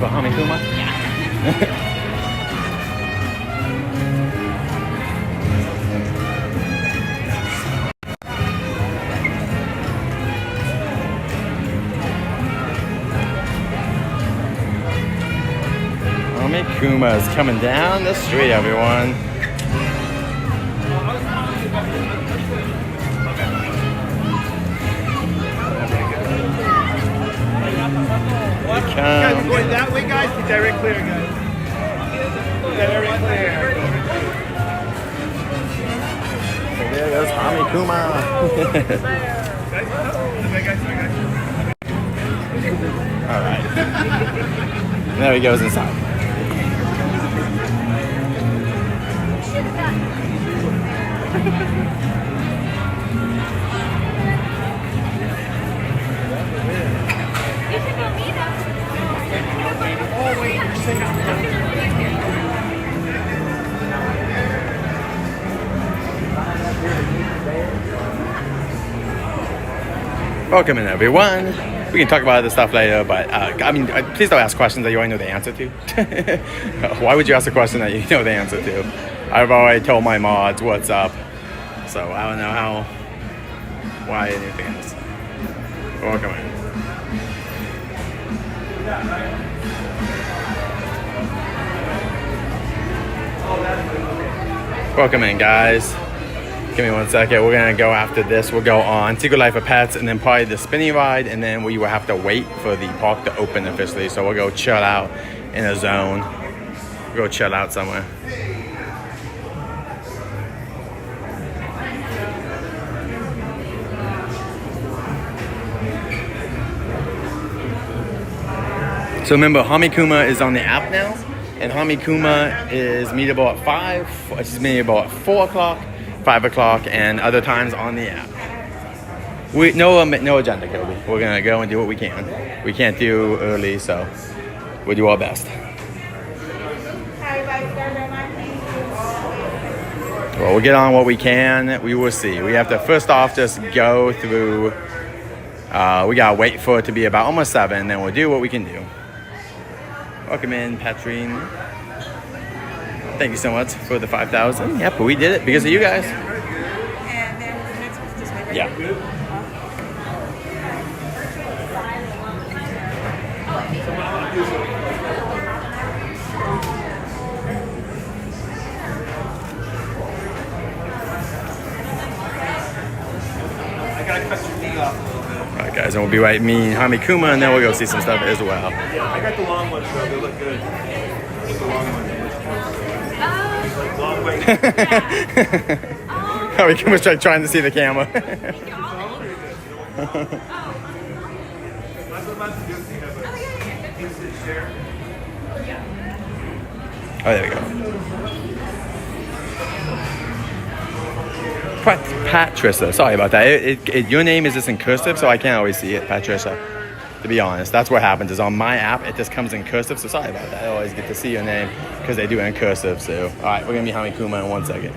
For Hamikuma? Yeah. Hamikuma is coming down the street, everyone. Guys, going that way, guys. The direct clear, guys. Direct clear. So there goes Hamikuma. All right. Now he goes inside. Welcome in, everyone. We can talk about other stuff later, but please don't ask questions that you already know the answer to. Why would you ask a question that you know the answer to? I've already told my mods what's up, so I don't know why anything else. Welcome in. Welcome in, guys. Give me 1 second. We're gonna go after this. We'll go on Secret Life of Pets and then probably the spinning ride, and then we will have to wait for the park to open officially. So we'll go chill out in a zone. We'll go chill out somewhere. So remember, Hamikuma is on the app now, and Hamikuma is meetable at 5. She's meetable at 4 o'clock. 5 o'clock, and other times on the app. No agenda, Kobe. We're gonna go and do what we can. We can't do early, so we'll do our best. Well, we'll get on what we can. We will see. We have to first off just go through. We gotta wait for it to be about almost 7, then we'll do what we can do. Welcome in, Patrine. Thank you so much for the 5,000. Yep, we did it because of you guys. And then the next one's just right. Yeah. I gotta cut your knee off a little bit. All right, guys, and we'll be right. Me, Hamikuma, and then we'll go see some stuff as well. Yeah, I got the long ones, though. They look good. The long ones. Like long way. Hamikuma's trying to see the camera. Oh, there we go. Patricia, sorry about that. Your name is just in cursive, so I can't always see it, Patricia. To be honest, that's what happens. Is on my app, it just comes in cursive. So sorry about that. I always get to see your name because they do it in cursive. So all right, we're gonna be Hamikuma in 1 second.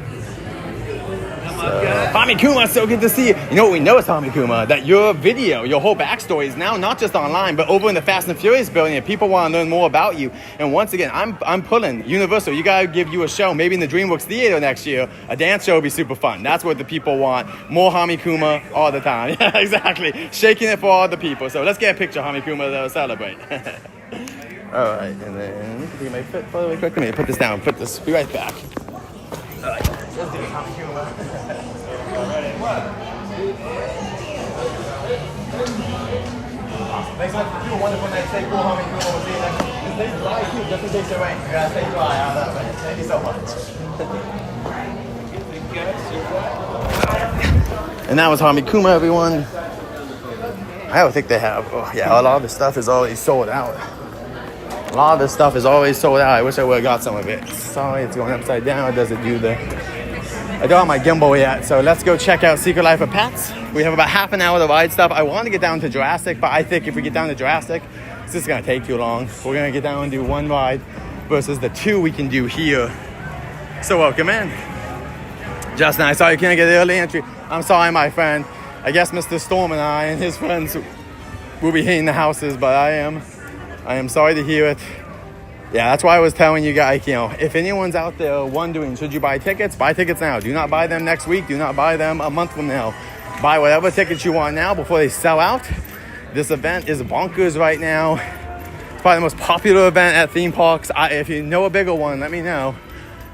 Hamikuma, so good to see you. You know what we know is Hamikuma, that your video, your whole backstory is now not just online, but over in the Fast and Furious building, and people want to learn more about you. And once again, I'm pulling Universal. You gotta give you a show, maybe in the DreamWorks Theater next year. A dance show would be super fun. That's what the people want. More Hamikuma all the time. Yeah, exactly. Shaking it for all the people. So let's get a picture of Hamikuma to celebrate. All right, and then let me my fit really quick. Let me put this down. Be right back. All right, let's do Hamikuma. Thanks so much for doing a wonderful night. Stay cool, Hamikuma. We'll see you next time. Stay dry too, just in case it rains. You gotta stay dry out that way. Thank you so much. And that was Hamikuma, everyone. I don't think they have. Oh, yeah, a lot of the stuff is already sold out. A lot of this stuff is always sold out. I wish I would have got some of it. Sorry, it's going upside down. It doesn't do the... I don't have my gimbal yet, so let's go check out Secret Life of Pets. We have about half an hour to ride stuff. I want to get down to Jurassic, but I think if we get down to Jurassic, it's just going to take too long. We're going to get down and do 1 ride versus the 2 we can do here. So welcome in. Justin, I saw you can't get the early entry. I'm sorry, my friend. I guess Mr. Storm and I and his friends will be hitting the houses, but I am I am sorry to hear it. Yeah, that's why I was telling you guys, you know, if anyone's out there wondering, should you buy tickets now. Do not buy them next week. Do not buy them a month from now. Buy whatever tickets you want now before they sell out. This event is bonkers right now. It's probably the most popular event at theme parks. If you know a bigger one, let me know.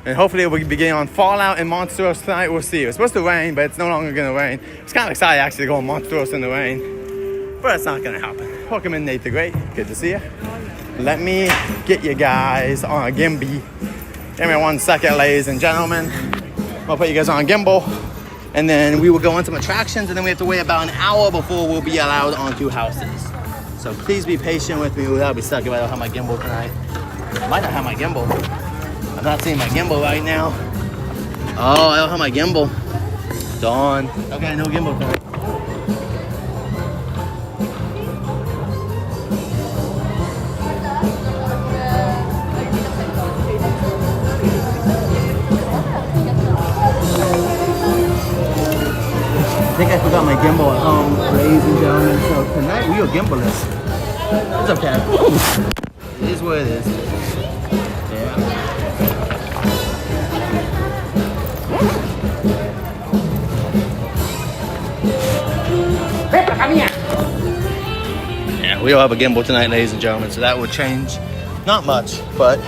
And hopefully it will begin on Fallout and Monsters tonight. We'll see. It's supposed to rain, but it's no longer going to rain. It's kind of excited actually to go on Monsters in the rain, but it's not going to happen. Welcome in, Nate the Great. Good to see you. Let me get you guys on a gimbal. Give me 1 second, ladies and gentlemen. I'll put you guys on a gimbal, and then we will go on some attractions, and then we have to wait about an hour before we'll be allowed onto houses. So please be patient with me. I'll be stuck if I don't have my gimbal tonight. I might not have my gimbal. I'm not seeing my gimbal right now. Oh, I don't have my gimbal. Darn. Okay, no gimbal tonight. I think I forgot my gimbal at home, ladies and gentlemen. So tonight we are gimballess. It's okay. It is what it is. Yeah. Yeah, we don't have a gimbal tonight, ladies and gentlemen, so that will change. Not much, but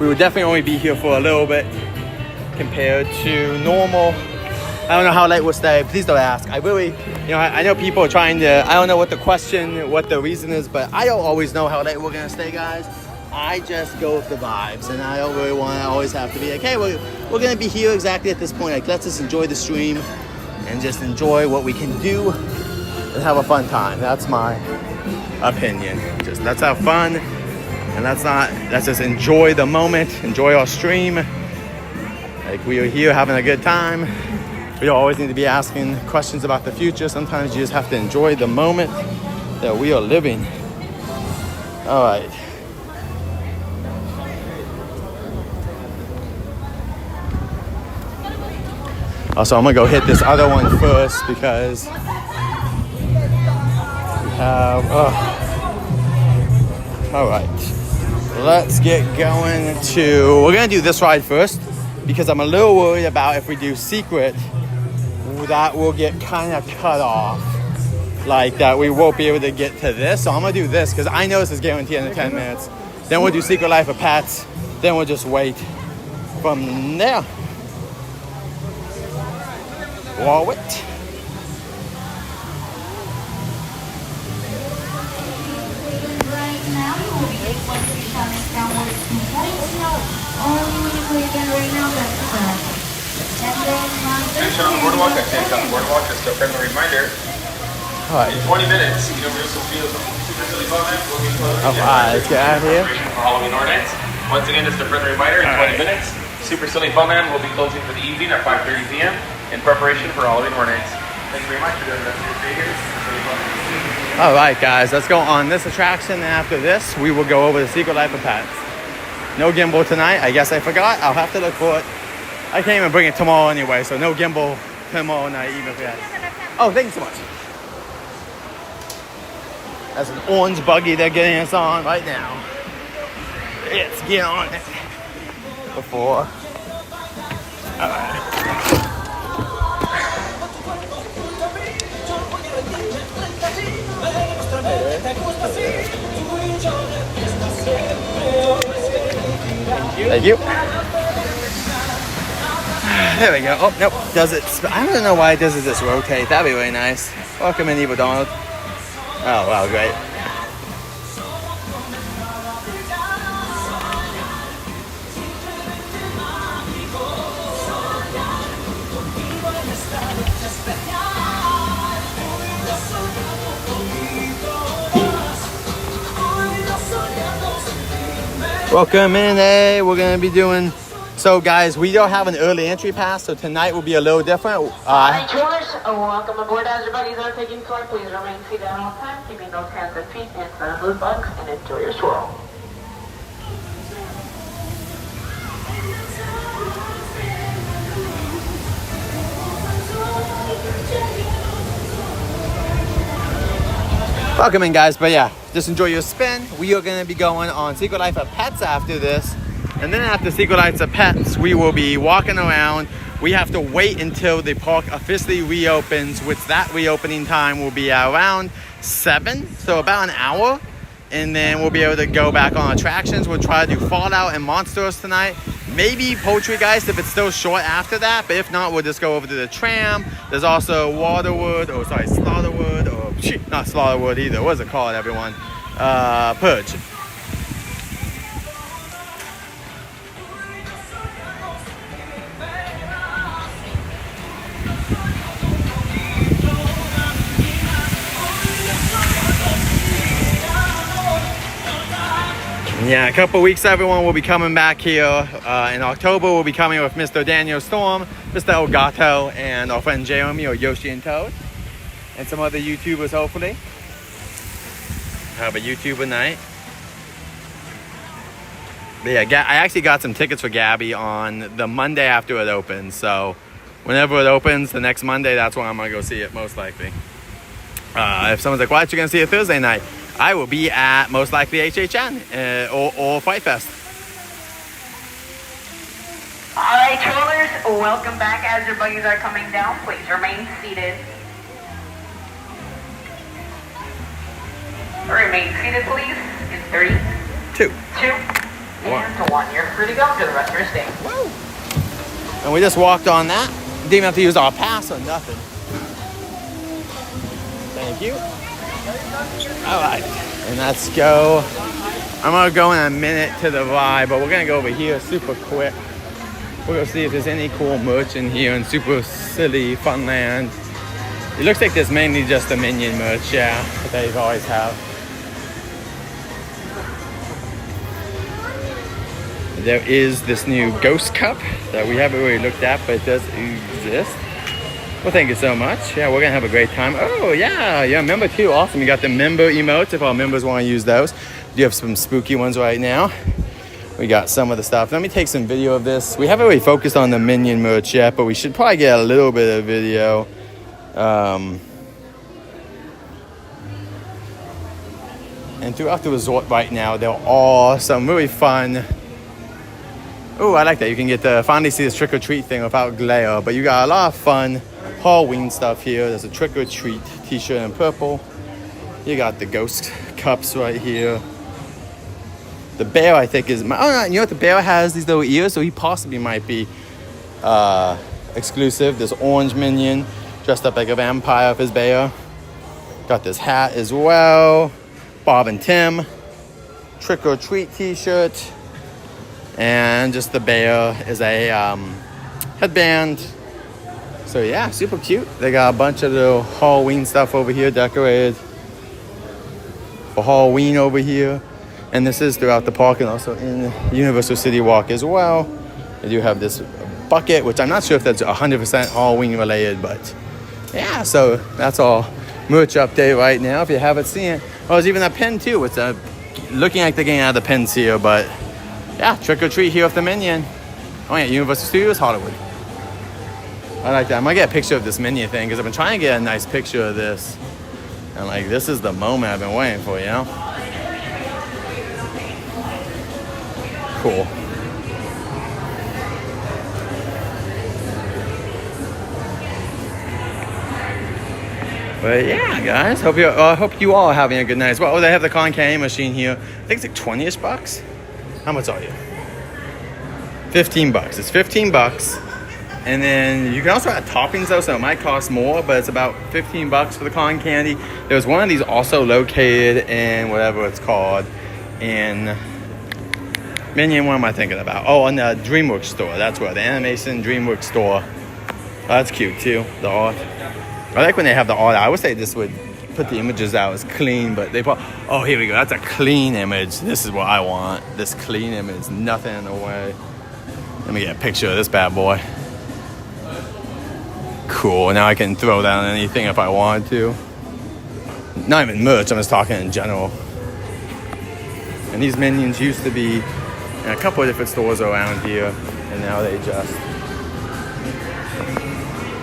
we would definitely only be here for a little bit compared to normal. I don't know how late we'll stay. Please don't ask. I really, you know, I know people are trying to, I don't know what the question, what the reason is, but I don't always know how late we're going to stay, guys. I just go with the vibes, and I don't really want to always have to be like, hey, we're going to be here exactly at this point. Like, let's just enjoy the stream and just enjoy what we can do and have a fun time. That's my opinion. Just let's have fun, and let's just enjoy the moment, enjoy our stream. Like, we are here having a good time. We don't always need to be asking questions about the future. Sometimes you just have to enjoy the moment that we are living. All right. Also, I'm gonna go hit this other one first because we have, all right. Let's get going to, we're gonna do this ride first because I'm a little worried about if we do secret, that will get kind of cut off. Like that we won't be able to get to this. So I'm gonna do this because I know this is guaranteed in 10 minutes. Then we'll do Secret Life of Pets. Then we'll just wait from there. Warwick. Right now, you will be able to be coming downwards to only when you click in right now, that's correct. Attention on the boardwalk, attention on the boardwalk, just a friendly reminder. All right. In 20 minutes, Universal Studios Super Silly Bowman will be closing. All right, let's get out of here. For Halloween Horror Nights. Once again, just a friendly reminder, in 20 minutes, Super Silly Bowman will be closing for the evening at 5:30 p.m. in preparation for Halloween Horror Nights. Thank you very much for doing the rest of your stay here. Super Silly Bowman. All right, guys, let's go on this attraction. And after this, we will go over the Secret Life of Pets. No gimbal tonight. I guess I forgot. I'll have to look for it. I can't even bring it tomorrow anyway, so no gimbal tomorrow night even for that. Oh, thank you so much. That's an orange buggy they're getting us on right now. Let's get on it before. All right. Thank you. There we go. Oh, nope. Does it? I don't know why it does it just rotate. That'd be really nice. Welcome in, Evil Donald. Oh, wow, great. Welcome in, hey. We're going to be doing... So guys, we don't have an early entry pass, so tonight will be a little different. Hi, tours. Welcome aboard. As your buddies are taking flight, please remain seated at all times, keeping those hands and feet in front of those bugs, and enjoy your swirl. Welcome in, guys. But yeah, just enjoy your spin. We are going to be going on Secret Life of Pets after this. And then after Secret Life of Pets, we will be walking around. We have to wait until the park officially reopens, which that reopening time will be around 7, so about an hour. And then we'll be able to go back on attractions. We'll try to do Fallout and Monsters tonight. Maybe Poltergeist if it's still short after that. But if not, we'll just go over to the tram. There's also Slaughterwood, or not Slaughterwood either. What is it called, everyone? Purge. Yeah, a couple weeks, everyone will be coming back here. In October, we'll be coming with Mr. Daniel Storm, Mr. Elgato, and our friend Jeremy, or Yoshi and Toad, and some other YouTubers, hopefully. Have a YouTuber night. But yeah, I actually got some tickets for Gabby on the Monday after it opens. So whenever it opens, the next Monday, that's when I'm going to go see it, most likely. If someone's like, why aren't you going to see it Thursday night? I will be at most likely HHN or Fight Fest. All right, trollers, welcome back. As your buggies are coming down, please remain seated. Remain seated, please. In 3, 2, 2, and 1. You're free to go to the rest of your stay. Woo. And we just walked on that. Didn't even have to use our pass or nothing. Thank you. All right, and let's go. I'm gonna go in a minute to the ride, but we're gonna go over here super quick. We're gonna see if there's any cool merch in here in Super Silly Funland. It looks like there's mainly just the Minion merch, yeah, that they always have. There is this new Ghost Cup that we haven't really looked at, but it does exist. Well, thank you so much. Yeah, we're going to have a great time. Oh, yeah, member too. Awesome. You got the member emotes if our members want to use those. We do have some spooky ones right now. We got some of the stuff. Let me take some video of this. We haven't really focused on the Minion merch yet, but we should probably get a little bit of video. And throughout the resort right now, there are some really fun... Oh, I like that. You can get to finally see this trick-or-treat thing without glare, but you got a lot of fun Halloween stuff here. There's a trick-or-treat t-shirt in purple. You got the ghost cups right here. The bear, I think, is... you know what? The bear has these little ears, so he possibly might be exclusive. This orange Minion dressed up like a vampire with his bear. Got this hat as well. Bob and Tim. Trick-or-treat t-shirt. And just the bear is a headband. So yeah, super cute. They got a bunch of little Halloween stuff over here decorated for Halloween over here. And this is throughout the park and also in Universal City Walk as well. They do have this bucket, which I'm not sure if that's 100% Halloween related, but yeah, so that's all merch update right now. If you haven't seen it. Oh, there's even a pin too. It's looking like they're getting out of the pins here, but yeah, trick or treat here with the Minion. Oh yeah, Universal Studios Hollywood. I like that. I'm gonna get a picture of this Minion thing because I've been trying to get a nice picture of this. And like, this is the moment I've been waiting for, you know? Cool. But yeah, guys, hope you all are having a good night as well. Oh, they have the con candy machine here. I think it's like 20-ish bucks. How much are you? $15. It's $15. And then you can also add toppings though, so it might cost more, but it's about $15 for the cotton candy. There's one of these also located in whatever it's called in Minion. What am I thinking about? Oh, in the DreamWorks store. That's where the animation DreamWorks store. Oh, that's cute too. The art. I like when they have the art. I wish they just would put the images out as clean, but they put. Oh, here we go. That's a clean image. This is what I want. This clean image, nothing in the way. Let me get a picture of this bad boy. Cool. Now I can throw down anything if I wanted to. Not even merch. I'm just talking in general. And these Minions used to be in a couple of different stores around here, and now they just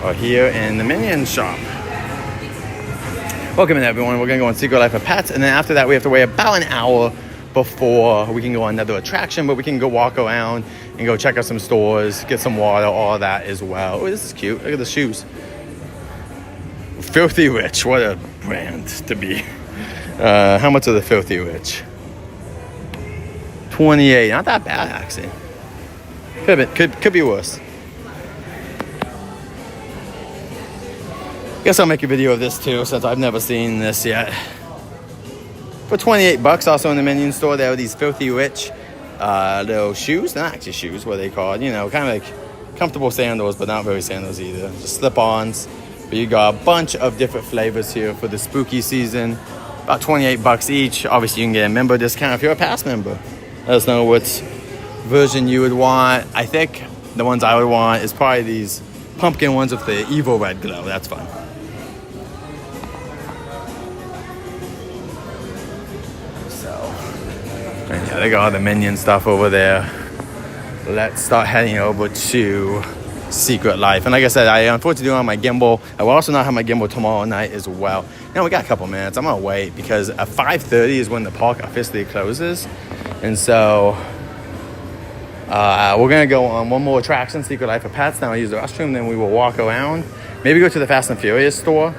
are here in the Minion shop. Welcome in, everyone. We're going to go on Secret Life of Pets, and then after that, we have to wait about an hour before we can go on another attraction, but we can go walk around and go check out some stores, get some water, all that as well. Oh, this is cute. Look at the shoes. Filthy Rich. What a brand to be. How much are the Filthy Rich? $28. Not that bad, actually. Could be worse. Guess I'll make a video of this too, since I've never seen this yet. For $28, also in the Minion store, there are these Filthy Rich little shoes. They're not actually shoes, what are they called? You know, kind of like comfortable sandals, but not very sandals either. Just slip-ons. But you got a bunch of different flavors here for the spooky season. About $28 each. Obviously, you can get a member discount if you're a past member. Let us know what version you would want. I think the ones I would want is probably these pumpkin ones with the evil red glow. That's fun. And yeah, they got all the Minion stuff over there. Let's start heading over to Secret Life. And like I said, I unfortunately don't have my gimbal. I will also not have my gimbal tomorrow night as well. Now we got a couple minutes. I'm gonna wait because at 5:30 is when the park officially closes. And so we're gonna go on one more attraction, Secret Life of Pets. Then I'll use the restroom, then we will walk around. Maybe go to the Fast and Furious store.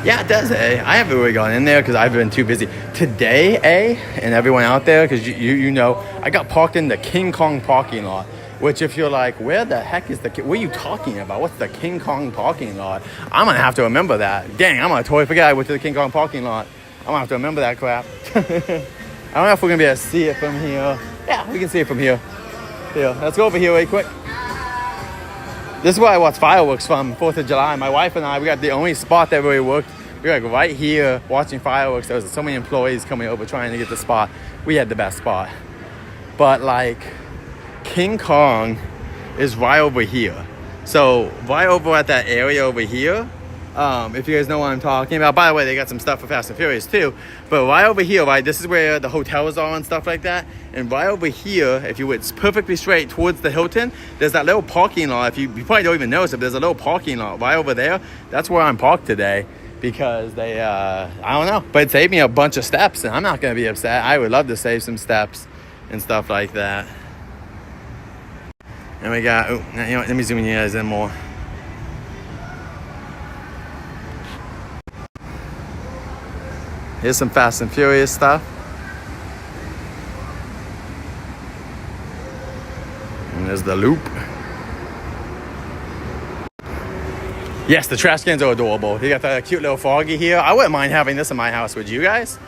Yeah, it does, eh? I haven't really gone in there because I've been too busy. Today, and everyone out there, because you know, I got parked in the King Kong parking lot, which if you're like, where the heck is what are you talking about? What's the King Kong parking lot? I'm going to have to remember that. Dang, I'm going to totally forget I went to the King Kong parking lot. I'm going to have to remember that crap. I don't know if we're going to be able to see it from here. Yeah, we can see it from here. Here, let's go over here really quick. This is where I watch fireworks from, 4th of July. My wife and I, we got the only spot that really worked. We were like right here watching fireworks. There was so many employees coming over trying to get the spot. We had the best spot. But like, King Kong is right over here. So right over at that area over here, if you guys know what I'm talking about. By the way, they got some stuff for Fast and Furious too. But right over here, right, this is where the hotels are and stuff like that. And right over here, if you went perfectly straight towards the Hilton, there's that little parking lot. You probably don't even notice it, but there's a little parking lot right over there. That's where I'm parked today. Because they, I don't know, but it saved me a bunch of steps, and I'm not going to be upset. I would love to save some steps and stuff like that. And we got, you know what, let me zoom you guys in more. Here's some Fast and Furious stuff. And there's the loop. Yes, the trash cans are adorable. You got the cute little froggy here. I wouldn't mind having this in my house, would you guys?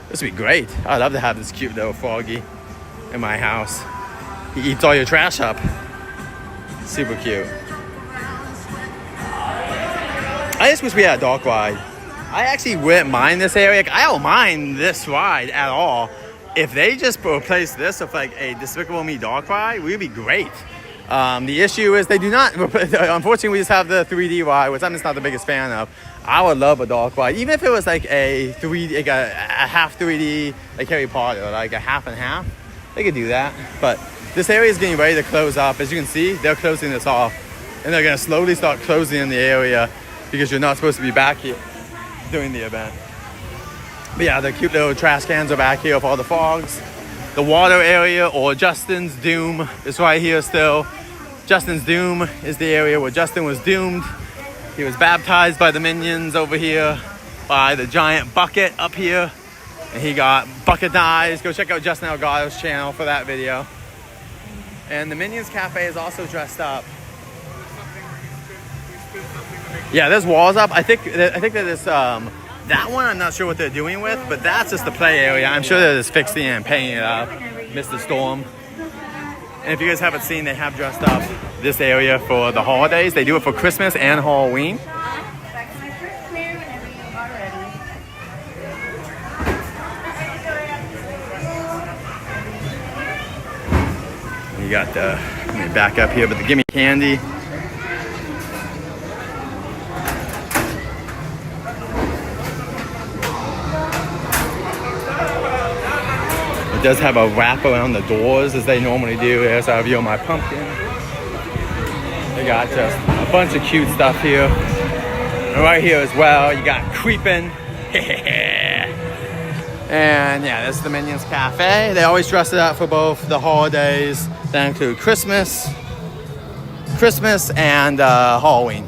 This would be great. I'd love to have this cute little froggy in my house. He eats all your trash up. Super cute. I just wish we had a dog ride. I actually wouldn't mind this area. I don't mind this ride at all. If they just replace this with like a Despicable Me dog ride, we'd be great. The issue is they do not, unfortunately we just have the 3D ride, which I'm just not the biggest fan of. I would love a dog ride, even if it was like a 3D, like a half 3D, like Harry Potter, like a half and half. They could do that, but this area is getting ready to close up. As you can see, they're closing this off, and they're gonna slowly start closing in the area because you're not supposed to be back here during the event. But yeah, the cute little trash cans are back here with all the frogs. The water area, or Justin's Doom, is right here still. Justin's Doom is the area where Justin was doomed. He was baptized by the Minions over here, by the giant bucket up here. And he got bucketized. Go check out Justin Elgato's channel for that video. And the Minions Cafe is also dressed up. Yeah, there's walls up. I think that this, that one I'm not sure what they're doing with, but that's just the play area. I'm sure they're just fixing it and painting it up. Mr. Storm. And if you guys haven't seen, they have dressed up this area for the holidays. They do it for Christmas and Halloween. You got the, let me back up here, but the Gimme Candy. It does have a wrap around the doors as they normally do. Here's our view of my pumpkin. They got just a bunch of cute stuff here. And right here as well, you got Creepin'. And yeah, this is the Minions Cafe. They always dress it up for both the holidays that include Christmas and Halloween.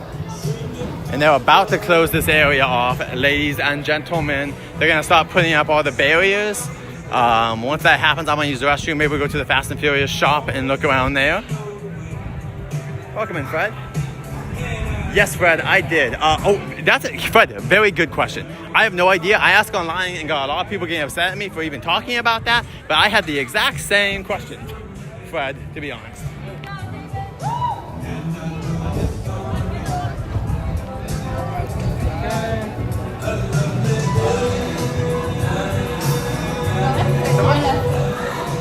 And they're about to close this area off, ladies and gentlemen. They're gonna start putting up all the barriers. Once that happens, I'm gonna use the restroom. Maybe we'll go to the Fast and Furious shop and look around there. Welcome in, Fred. Yes, Fred, I did. Fred, very good question. I have no idea. I asked online and got a lot of people getting upset at me for even talking about that, but I had the exact same question, Fred, to be honest.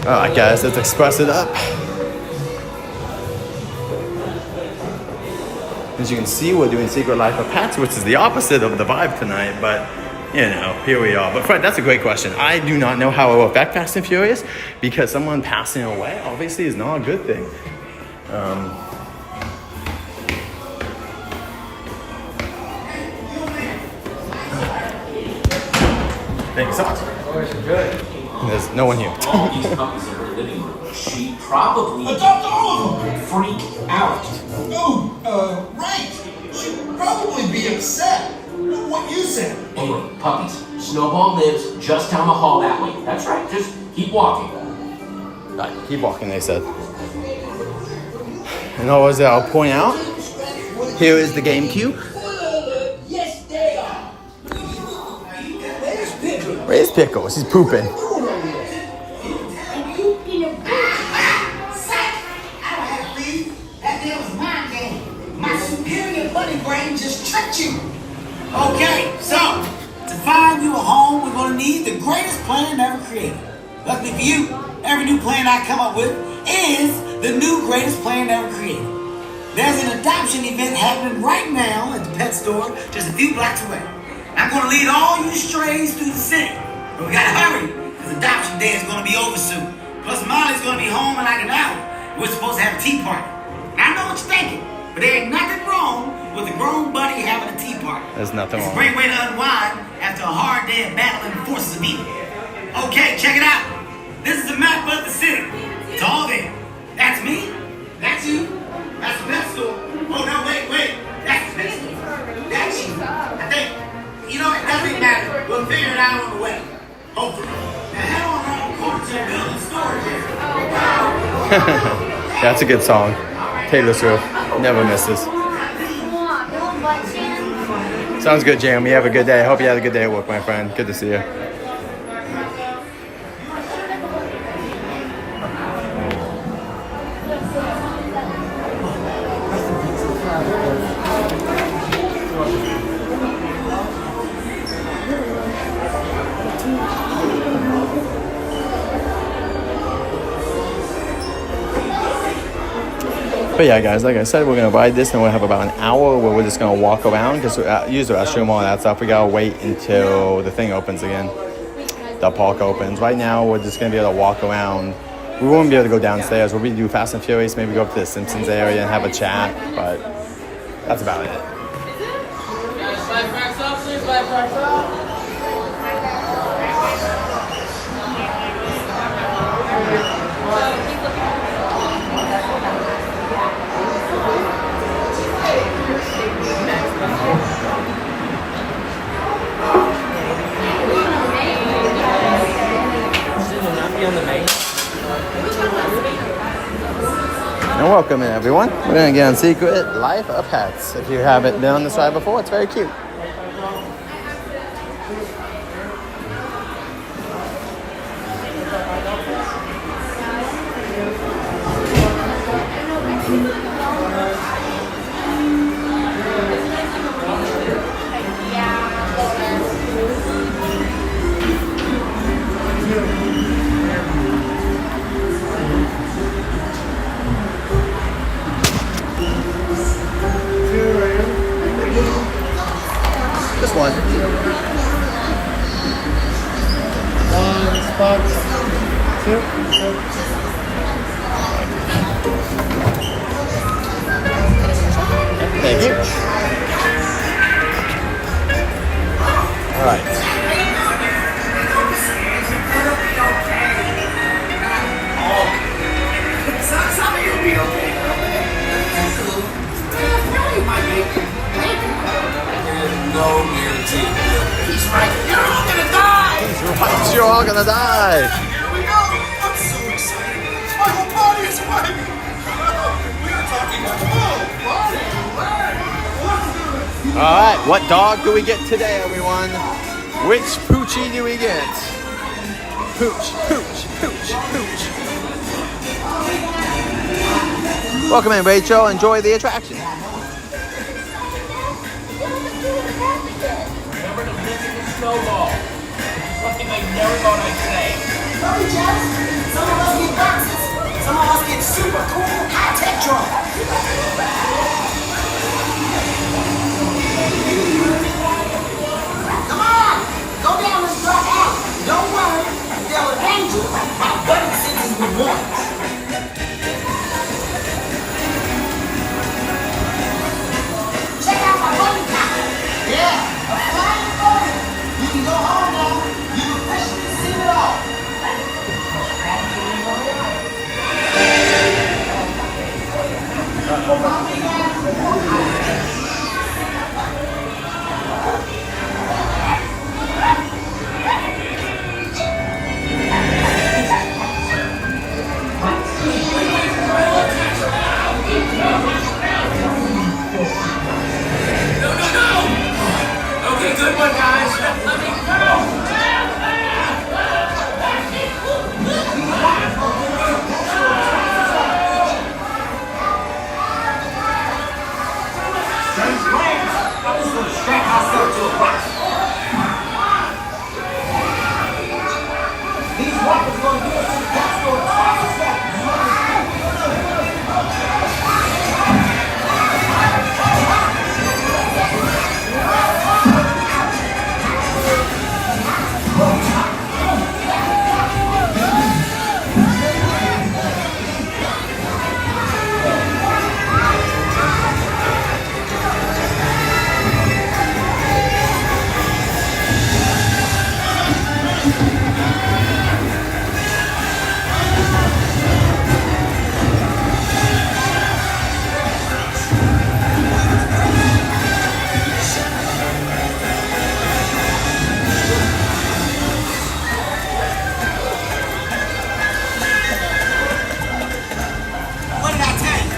Alright guys, let's express it up. As you can see, we're doing Secret Life of Pets, which is the opposite of the vibe tonight, but you know, here we are. But Fred, that's a great question. I do not know how it will affect Fast and Furious, because someone passing away obviously is not a good thing. Thank you so much. Good. There's no one here. All these puppies in her living room. She probably adopt all of them. Freak out. Oh, right. She'd probably be upset. What you said. Anyway, puppies. Snowball lives just down the hall that way. That's right. Just keep walking. Right, keep walking, they said. And always I'll point out, here is the GameCube. Yes, they are. There's Pickle. Where's Pickle? She's pooping. Okay, so to find you a home, we're going to need the greatest plan ever created. Luckily for you, every new plan I come up with is the new greatest plan ever created. There's an adoption event happening right now at the pet store just a few blocks away. I'm going to lead all you strays through the city. But we got to hurry, because adoption day is going to be over soon. Plus Molly's going to be home in like an hour. We're supposed to have a tea party. Now, I know what you're thinking, but there ain't nothing wrong with a grown buddy having a tea party. There's nothing wrong. It's a great way to unwind after a hard day of battling the forces of evil. Okay, check it out. This is a map of the city. It's all there. That's me. That's you. That's the pet store. Oh, no, wait. That's the pet store. That's you. I think, you know, it doesn't matter. We'll figure it out on the way. Hopefully. Now head on around the corner to the building storage area. That's a good song. Taylor Swift. Never misses. Sounds good, Jeremy. Have a good day. I hope you had a good day at work, my friend. Good to see you. But yeah, guys, like I said, we're going to ride this and we'll have about an hour where we're just going to walk around because use the restroom, all that stuff. We got to wait until the thing opens again. The park opens. Right now, we're just going to be able to walk around. We won't be able to go downstairs. We'll be do Fast and Furious, maybe go up to the Simpsons area and have a chat, but that's about it. And welcome in, everyone. We're going to get on Secret Life of Pets. If you haven't been on this ride before, it's very cute. Just one. Spot 2. Thank you. All right. Some of you'll be okay. You might be. There's no guarantee. He's right. You're all gonna die. He's right. You're all gonna die. Here we go. I'm so excited. My whole body is white. We are talking about body. All right. What dog do we get today, everyone? Which Poochie do we get? Pooch, Pooch, Pooch, Pooch. Welcome in, Rachel. Enjoy the attraction. Remember to visit the snowball. Something I never thought I'd say. Oh, Jess. Some of us get boxes. Some of us get super cool high-tech drones. Come on. Go down this dark alley. Don't worry. If there were danger, my buddy senses would warn us. Check out my buddy copter. Yeah, a flying boat. You can go home now. You can officially see it all. Okay, good one, guys. Let me go. I'm just gonna strap myself to a box. These weapons gonna get us to the box for a tiny second. What did I tell you?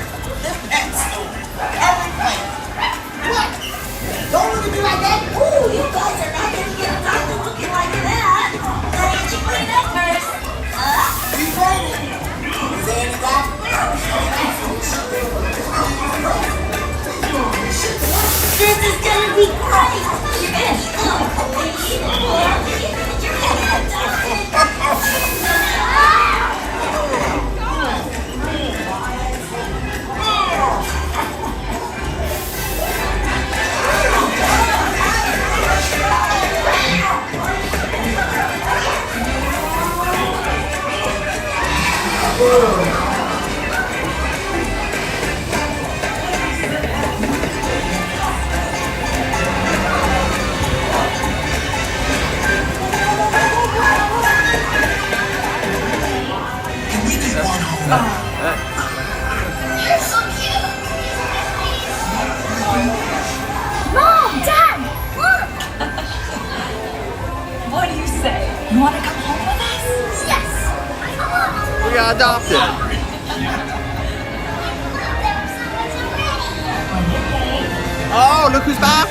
This pet store. Every place. What? Don't look at me like that. Ooh, you guys are not gonna get a doctor looking like that. Why don't you clean up first? Be ready. Is there any doctor? This is gonna be great. You're gonna be complete. You're gonna get your head done. Can we get one home? You're so cute. Mom, Dad, look. What do you say? You want to come home with us? Yes. Come on. We got adopted. Oh, look who's back.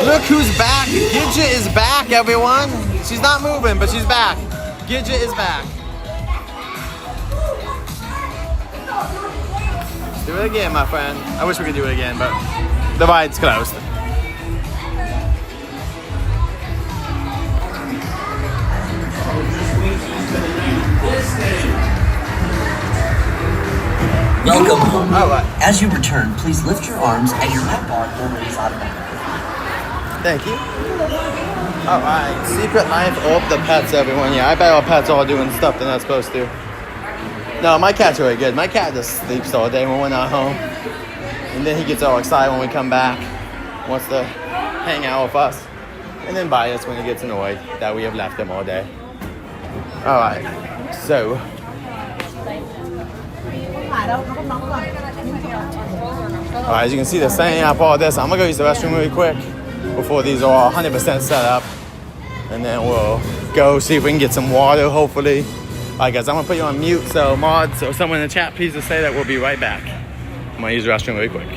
Look who's back. Gidget is back, everyone. She's not moving, but she's back. Gidget is back. Let's do it again, my friend. I wish we could do it again, but the ride's closed. Welcome home. All right. As you return, please lift your arms and your left arm will raise automatically. Thank you. All right. Secret life of the pets, everyone. Yeah, I bet our pets are all doing stuff they're not supposed to. No, my cat's really good. My cat just sleeps all day when we're not home. And then he gets all excited when we come back. Wants to hang out with us. And then bite us when he gets annoyed that we have left him all day. Alright, so. Alright, as you can see, they're setting up all this. I'm gonna go use the restroom really quick before these are all 100% set up. And then we'll go see if we can get some water, hopefully. Alright guys, I'm gonna put you on mute, so mods or someone in the chat, please just say that we'll be right back. I'm gonna use the restroom really quick.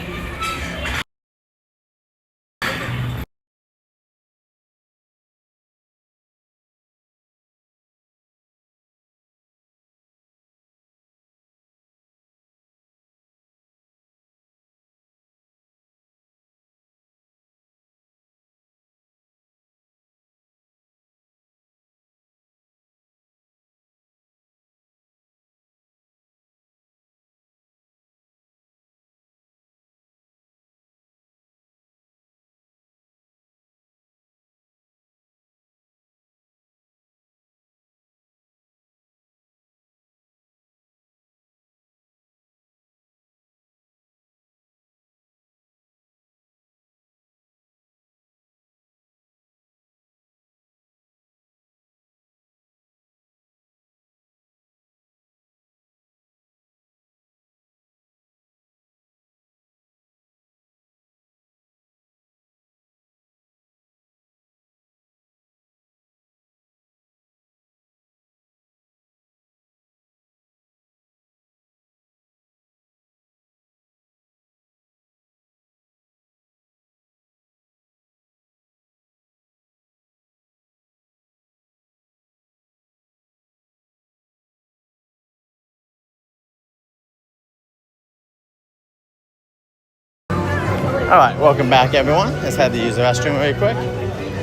Alright, welcome back everyone. Just had to use the restroom really quick.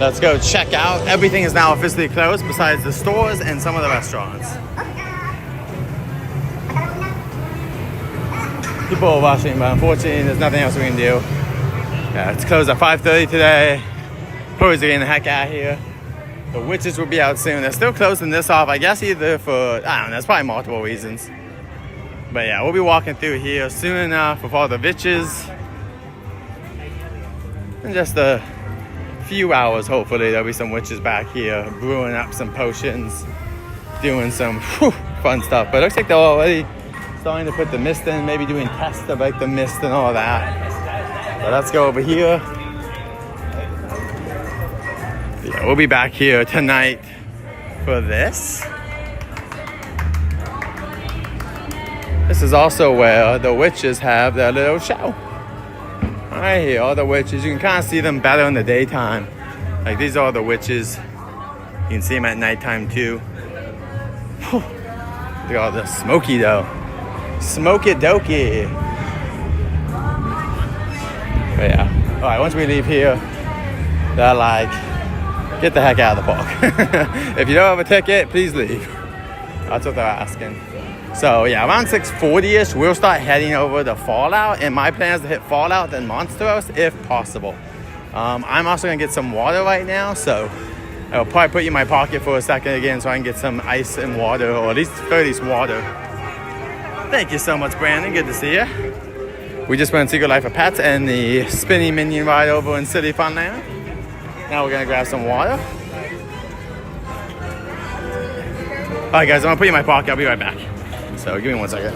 Let's go check out. Everything is now officially closed besides the stores and some of the restaurants. People are rushing, but unfortunately there's nothing else we can do. Yeah, it's closed at 5:30 today. Probably getting the heck out of here. The witches will be out soon. They're still closing this off, I guess either for, I don't know, there's probably multiple reasons. But yeah, we'll be walking through here soon enough with all the witches. In just a few hours, hopefully, there'll be some witches back here brewing up some potions, doing some fun stuff. But it looks like they're already starting to put the mist in, maybe doing tests of like the mist and all that. So let's go over here. Yeah, we'll be back here tonight for this. This is also where the witches have their little show. Right here, all the witches. You can kind of see them better in the daytime. Like these are the witches. You can see them at nighttime too. Look at all the smoky though. Smoky dokey. But yeah. Alright, once we leave here, they're like, get the heck out of the park. If you don't have a ticket, please leave. That's what they're asking. So yeah, around 6:40ish, we'll start heading over to Fallout, and my plan is to hit Fallout then Monsteros if possible. I'm also gonna get some water right now, so I'll probably put you in my pocket for a second again so I can get some ice and water, or at least water. Thank you so much, Brandon. Good to see you. We just went on Secret Life of Pets and the spinning minion ride over in City Funland. Now we're gonna grab some water. Alright guys, I'm gonna put you in my pocket. I'll be right back. So give me 1 second.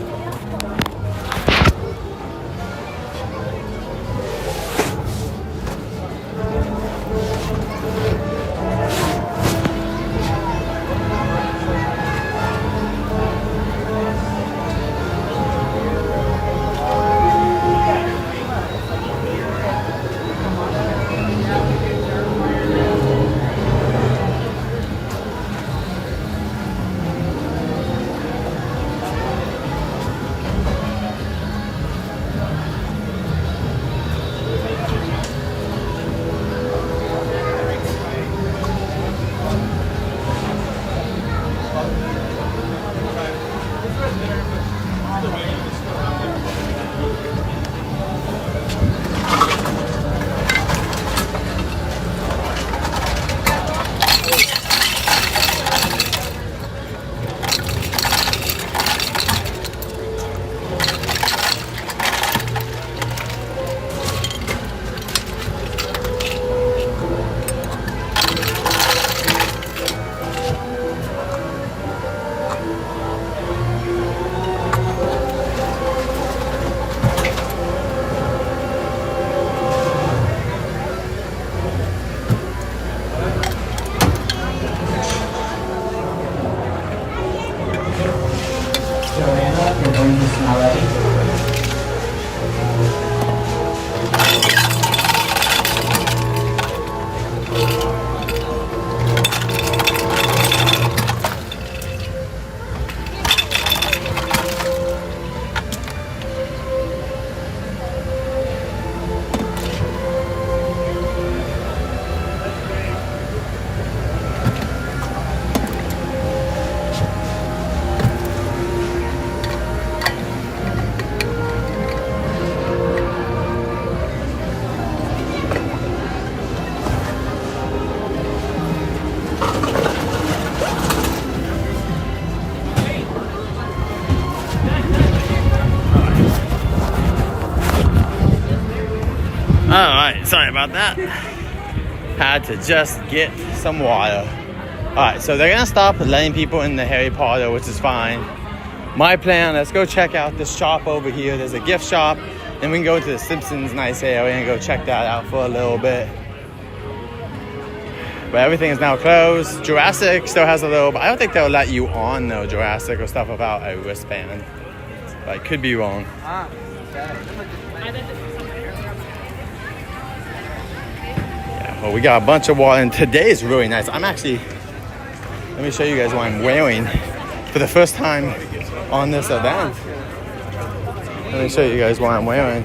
Alright, sorry about that. Had to just get some water. Alright, so they're gonna stop letting people in the Harry Potter, which is fine. My plan, let's go check out this shop over here. There's a gift shop. Then we can go to the Simpsons nice area and go check that out for a little bit. But everything is now closed. Jurassic still has a little, but I don't think they'll let you on though, Jurassic or stuff without a wristband. But I could be wrong. Yeah, well, we got a bunch of water, and today is really nice. I'm actually, let me show you guys what I'm wearing for the first time on this event. Let me show you guys what I'm wearing.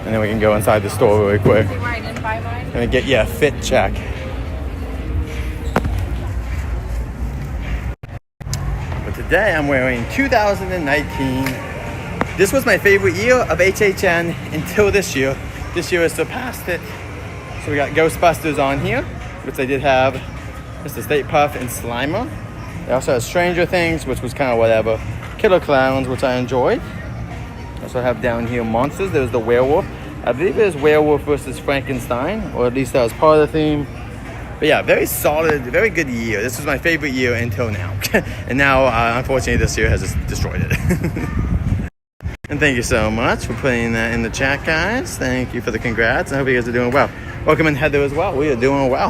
And then we can go inside the store really quick. Let me get you a fit check. But today I'm wearing 2019. This was my favorite year of HHN until this year. This year has surpassed it. So we got Ghostbusters on here, which I did have Mr. Stay Puft and Slimer. They also had Stranger Things, which was kind of whatever. Killer Clowns, which I enjoyed. Also have down here Monsters. There's the werewolf. I believe it was Werewolf versus Frankenstein, or at least that was part of the theme. But yeah, very solid, very good year. This was my favorite year until now. And now, unfortunately, this year has just destroyed it. And thank you so much for putting that in the chat, guys. Thank you for the congrats. I hope you guys are doing well. Welcome in, Heather, as well. We are doing well.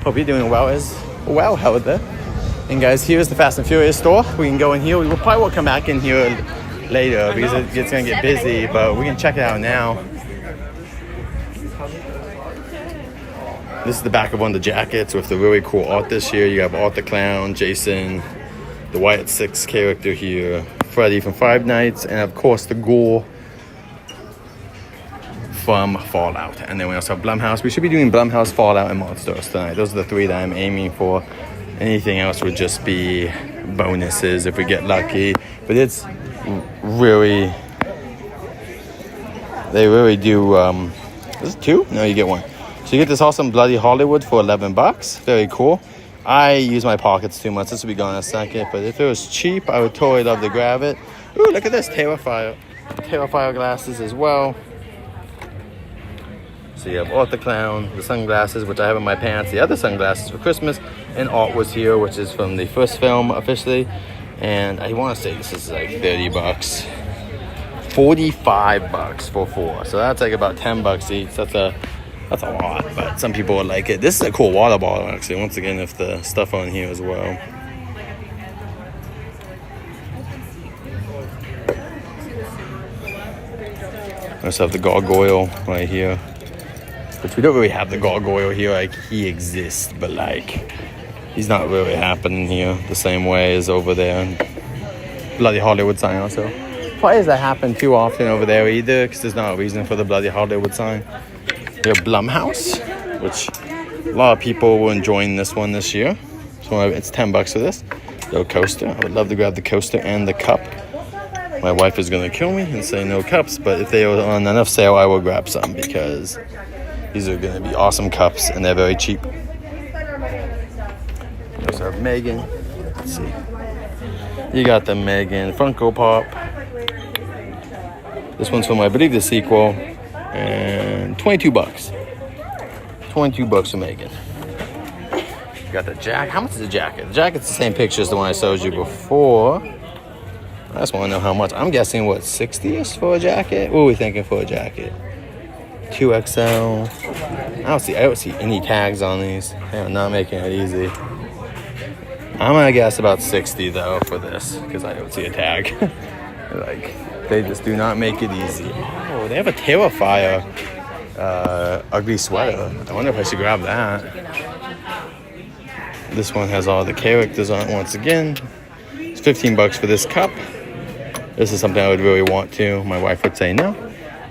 Hope you're doing well as well, Heather. And guys, here's the Fast and Furious store. We can go in here. We probably will come back in here later because it's going to get busy, but we can check it out now. This is the back of one of the jackets with the really cool art this year. You have Art the Clown, Jason, the Wyatt Six character here, Freddy from Five Nights, and of course the Ghoul from Fallout. And then we also have Blumhouse. We should be doing Blumhouse, Fallout, and Monsters tonight. Those are the three that I'm aiming for. Anything else would just be bonuses if we get lucky. But it's really, they really do, is it two? No, you get one. So you get this awesome Bloody Hollywood for $11. Very cool. I use my pockets too much. This will be gone in a second. But if it was cheap, I would totally love to grab it. Ooh, look at this. Terrifier glasses as well. So you have Art the Clown, the sunglasses, which I have in my pants, the other sunglasses for Christmas, and Art was here, which is from the first film officially. And I want to say this is like $30. $45 for four. So that's like about $10 each. That's a lot, but some people would like it. This is a cool water bottle, actually. Once again, with the stuff on here as well. I also have the gargoyle right here, which we don't really have the gargoyle here. Like, he exists, but like, he's not really happening here the same way as over there. And Bloody Hollywood sign also. Why does that happen too often over there either? Because there's no reason for the Bloody Hollywood sign. We have Blumhouse, which a lot of people were enjoying this one this year. So it's $10 for this. No coaster. I would love to grab the coaster and the cup. My wife is going to kill me and say no cups, but if they are on enough sale, I will grab some because these are going to be awesome cups and they're very cheap. We also have Megan. Let's see. You got the Megan Funko Pop. This one's from, I believe, the sequel. And $22. $22 for Megan. You got the jacket. How much is the jacket? The jacket's the same picture as the one I showed you before. I just want to know how much. I'm guessing, what, 60 is for a jacket? What are we thinking for a jacket? 2XL. I don't see any tags on these. They're not making it easy. I'm gonna guess about 60 though for this because I don't see a tag. Like, they just do not make it easy. Oh, they have a Terrifier ugly sweater. I wonder if I should grab that. This one has all the characters on it once again. It's $15 for this cup. This is something I would really want to. My wife would say no,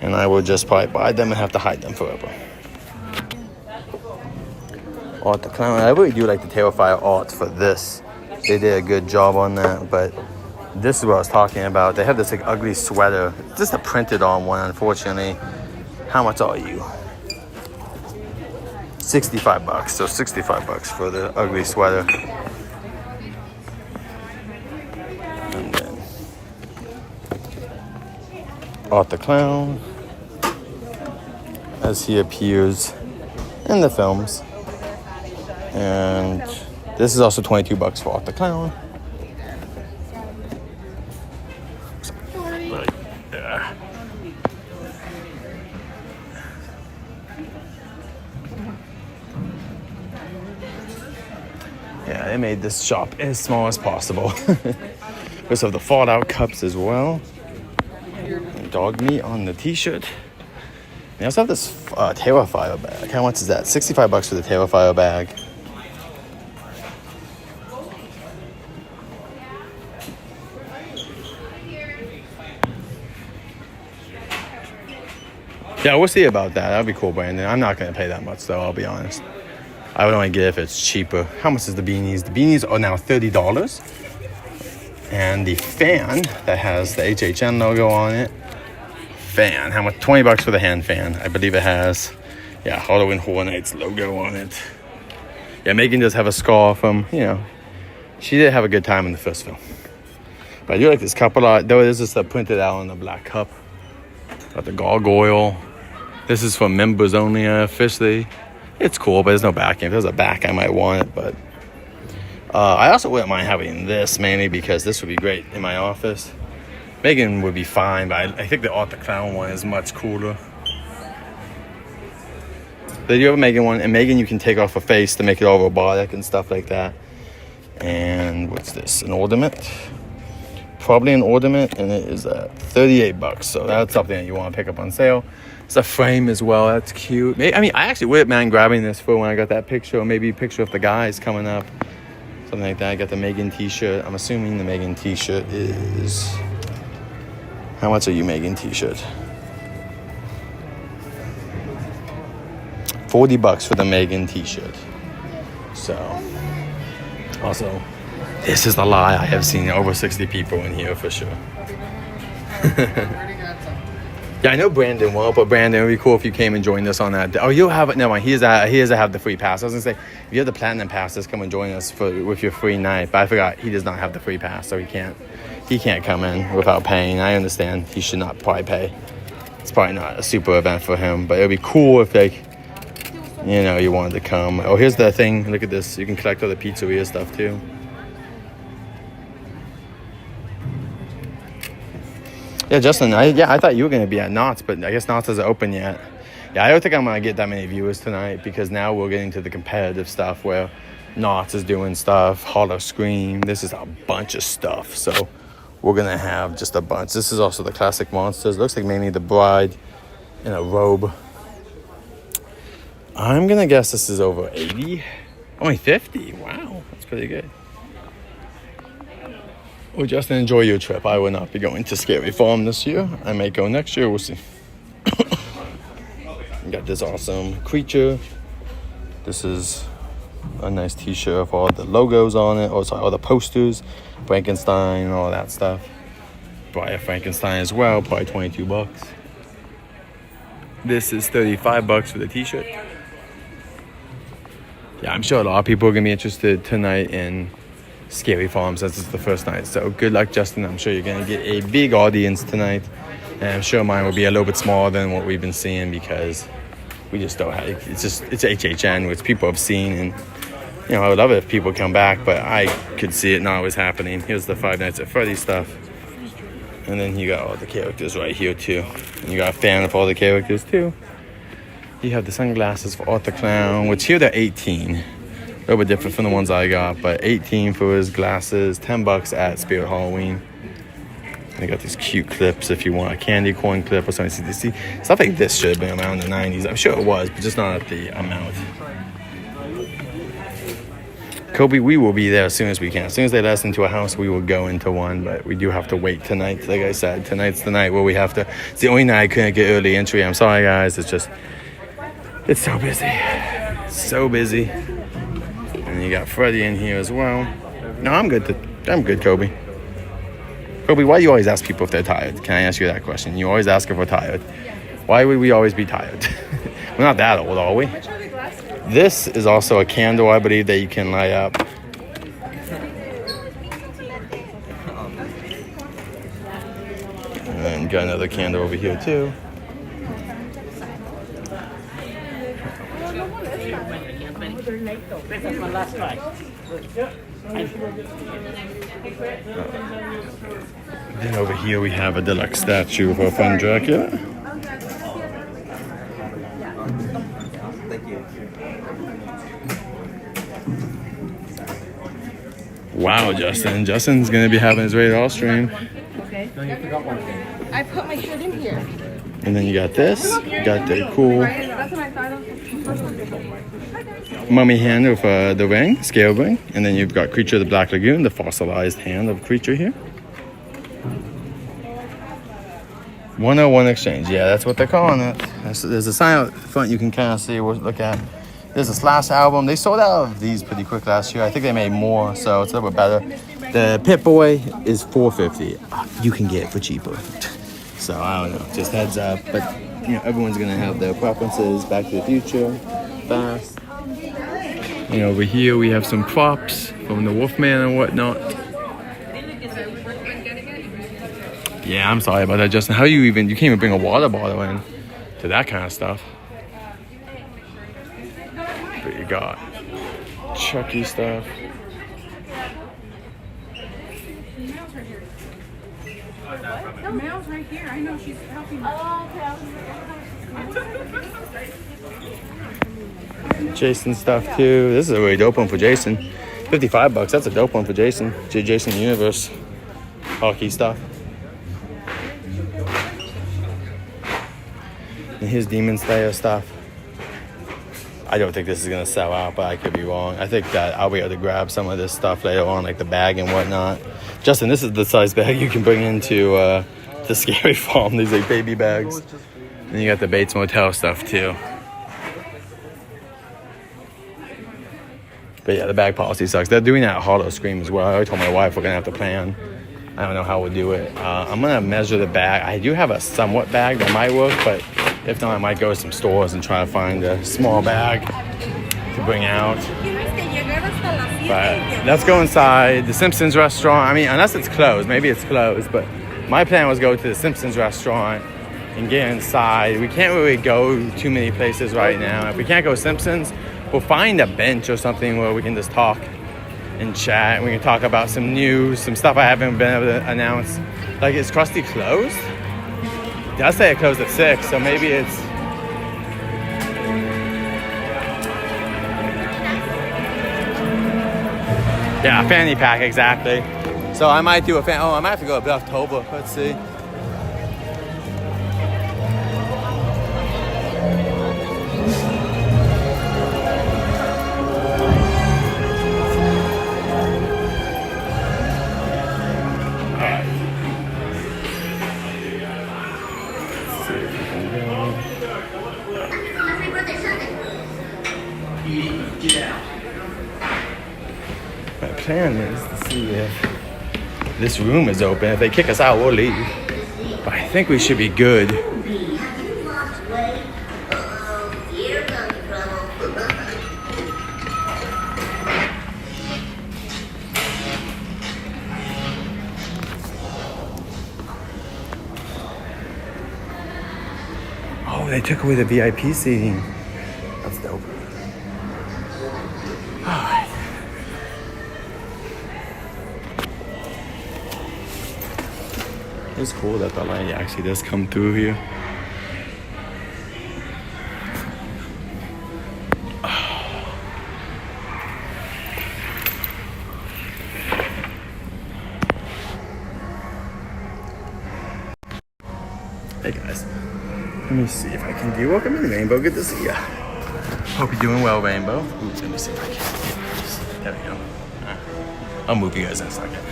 and I would just probably buy them and have to hide them forever. Art the Clown. I really do like the Terrifier art for this. They did a good job on that, but this is what I was talking about. They have this like ugly sweater. It's just a printed on one, unfortunately. How much are you? $65. So $65 for the ugly sweater. And then Art the Clown as he appears in the films. And this is also $22 for Art the Clown. Right there. Yeah, they made this shop as small as possible. We also have the Fallout cups as well. And dog meat on the t-shirt. They also have this Terrifier bag. How much is that? $65 for the Terrifier bag. Yeah, we'll see about that. That'll be cool, Brandon. I'm not going to pay that much, though, I'll be honest. I would only get it if it's cheaper. How much is the beanies? The beanies are now $30. And the fan that has the HHN logo on it. Fan. How much? $20 for the hand fan. I believe it has, Halloween Horror Nights logo on it. Yeah, Megan does have a scar from, she did have a good time in the first film. But I do like this cup a lot. Though this is printed out on the black cup. Got the gargoyle. This is for members only, officially. It's cool, but there's no back. If there's a back, I might want it. But I also wouldn't mind having this, mainly because this would be great in my office. Megan would be fine, but I think the Art the Clown one is much cooler. They do have a Megan one, and Megan you can take off her face to make it all robotic and stuff like that. And what's this? An ornament? Probably an ornament, and it is at $38. So that's something that you want to pick up on sale. It's a frame as well. That's cute. I actually wouldn't mind grabbing this for when I got that picture, or maybe a picture of the guys coming up, something like that. I got the Megan t-shirt. I'm assuming the Megan t-shirt is... How much are you Megan t-shirt? $40 for the Megan t-shirt. So, also, this is the lie. I have seen over 60 people in here for sure. Yeah, I know Brandon won't, but Brandon, it would be cool if you came and joined us on that. Oh, you'll have it. Never mind. He has to have the free pass. I was going to say, if you have the platinum pass, just come and join us with your free night. But I forgot he does not have the free pass, so he can't come in without paying. I understand he should not probably pay. It's probably not a super event for him, but it would be cool if, you wanted to come. Oh, here's the thing. Look at this. You can collect all the pizzeria stuff, too. Yeah, Justin, I thought you were going to be at Knott's, but I guess Knott's isn't open yet. Yeah, I don't think I'm going to get that many viewers tonight because now we're getting to the competitive stuff where Knott's is doing stuff, Hollow Scream. This is a bunch of stuff, so we're going to have just a bunch. This is also the classic monsters. It looks like mainly the bride in a robe. I'm going to guess this is over 80. Only 50. Wow, that's pretty good. Well, Justin, enjoy your trip. I will not be going to Scary Farm this year. I may go next year. We'll see. We got this awesome creature. This is a nice t-shirt with all the logos on it. Oh, sorry, all the posters. Frankenstein and all that stuff. Buy a Frankenstein as well. Probably $22. This is $35 for the t-shirt. Yeah, I'm sure a lot of people are going to be interested tonight in Scary Farms as it's the first night. So good luck, Justin. I'm sure you're going to get a big audience tonight. And I'm sure mine will be a little bit smaller than what we've been seeing because we just don't have... It's HHN, which people have seen. And, I would love it if people come back, but I could see it not always happening. Here's the Five Nights at Freddy's stuff. And then you got all the characters right here, too. And you got a fan of all the characters, too. You have the sunglasses for Art the Clown, which here they're $18. A little bit different from the ones I got, but $18 for his glasses, $10 at Spirit Halloween. And they got these cute clips if you want a candy corn clip or something. See, stuff like this should have been around the 90s. I'm sure it was, but just not at the amount. Kobe, we will be there as soon as we can. As soon as they let us into a house, we will go into one, but we do have to wait tonight. Like I said, tonight's the night where we have to. It's the only night I couldn't get early entry. I'm sorry, guys. It's so busy. So busy. And you got Freddy in here as well. No, I'm good, Kobe. Kobe, why do you always ask people if they're tired? Can I ask you that question? You always ask if we're tired. Why would we always be tired? We're not that old, are we? This is also a candle, I believe, that you can light up. And then Got another candle over here too. Then over here we have a deluxe statue of our friend Dracula. Wow, Justin. Justin's gonna be having his radar stream. Okay. I put my shirt in here. And then you got this. You got the cool That's what I thought mummy hand with the ring, scale ring. And then you've got Creature of the Black Lagoon, the fossilized hand of Creature here. 101 exchange. Yeah, that's what they're calling it. There's a sign out front you can kind of see, look at. There's a Slash album. They sold out of these pretty quick last year. I think they made more, so it's a little bit better. The Pip-Boy is $4.50. You can get it for cheaper. So I don't know, just heads up. But you know, everyone's gonna have their preferences. Back to the Future, Fast. And over here we have some props from the Wolfman and whatnot. Yeah, I'm sorry about that, Justin. How you can't even bring a water bottle in to that kind of stuff. But you got Chucky stuff. The mail's right here. I know she's helping. Oh, okay. Jason stuff too. This is a really dope one for Jason. $55. That's a dope one for Jason. Jason Universe hockey stuff. And his Demon Slayer stuff. I don't think this is gonna sell out, but I could be wrong. I think that I'll be able to grab some of this stuff later on, like the bag and whatnot. Justin, this is the size bag you can bring into the Scary Farm. These like baby bags. And you got the Bates Motel stuff too. But yeah, the bag policy sucks. They're doing that at Hollow Scream as well. I told my wife we're gonna have to plan. I don't know how we'll do it. I'm gonna measure the bag. I do have a somewhat bag that might work, but if not, I might go to some stores and try to find a small bag to bring out. But let's go inside the Simpsons restaurant. I mean, unless it's closed, maybe it's closed, but my plan was go to the Simpsons restaurant and get inside. We can't really go too many places right now. If we can't go Simpsons, we'll find a bench or something where we can just talk and chat. And we can talk about some news, some stuff I haven't been able to announce. Like, is Krusty closed? Did I say it closed at 6? So maybe it's... Yeah, fanny pack, exactly. So I might do a I might have to go to October. Let's see. My plan is to see if this room is open. If they kick us out, we'll leave. But I think we should be good. Oh, they took away the VIP seating. That's dope. It's cool that the light actually does come through here. Hey guys, let me see if I can do. Welcome in, Rainbow. Good to see ya. Hope you're doing well, Rainbow. Ooh, let me see if I can. There we go. I'll move you guys in a second.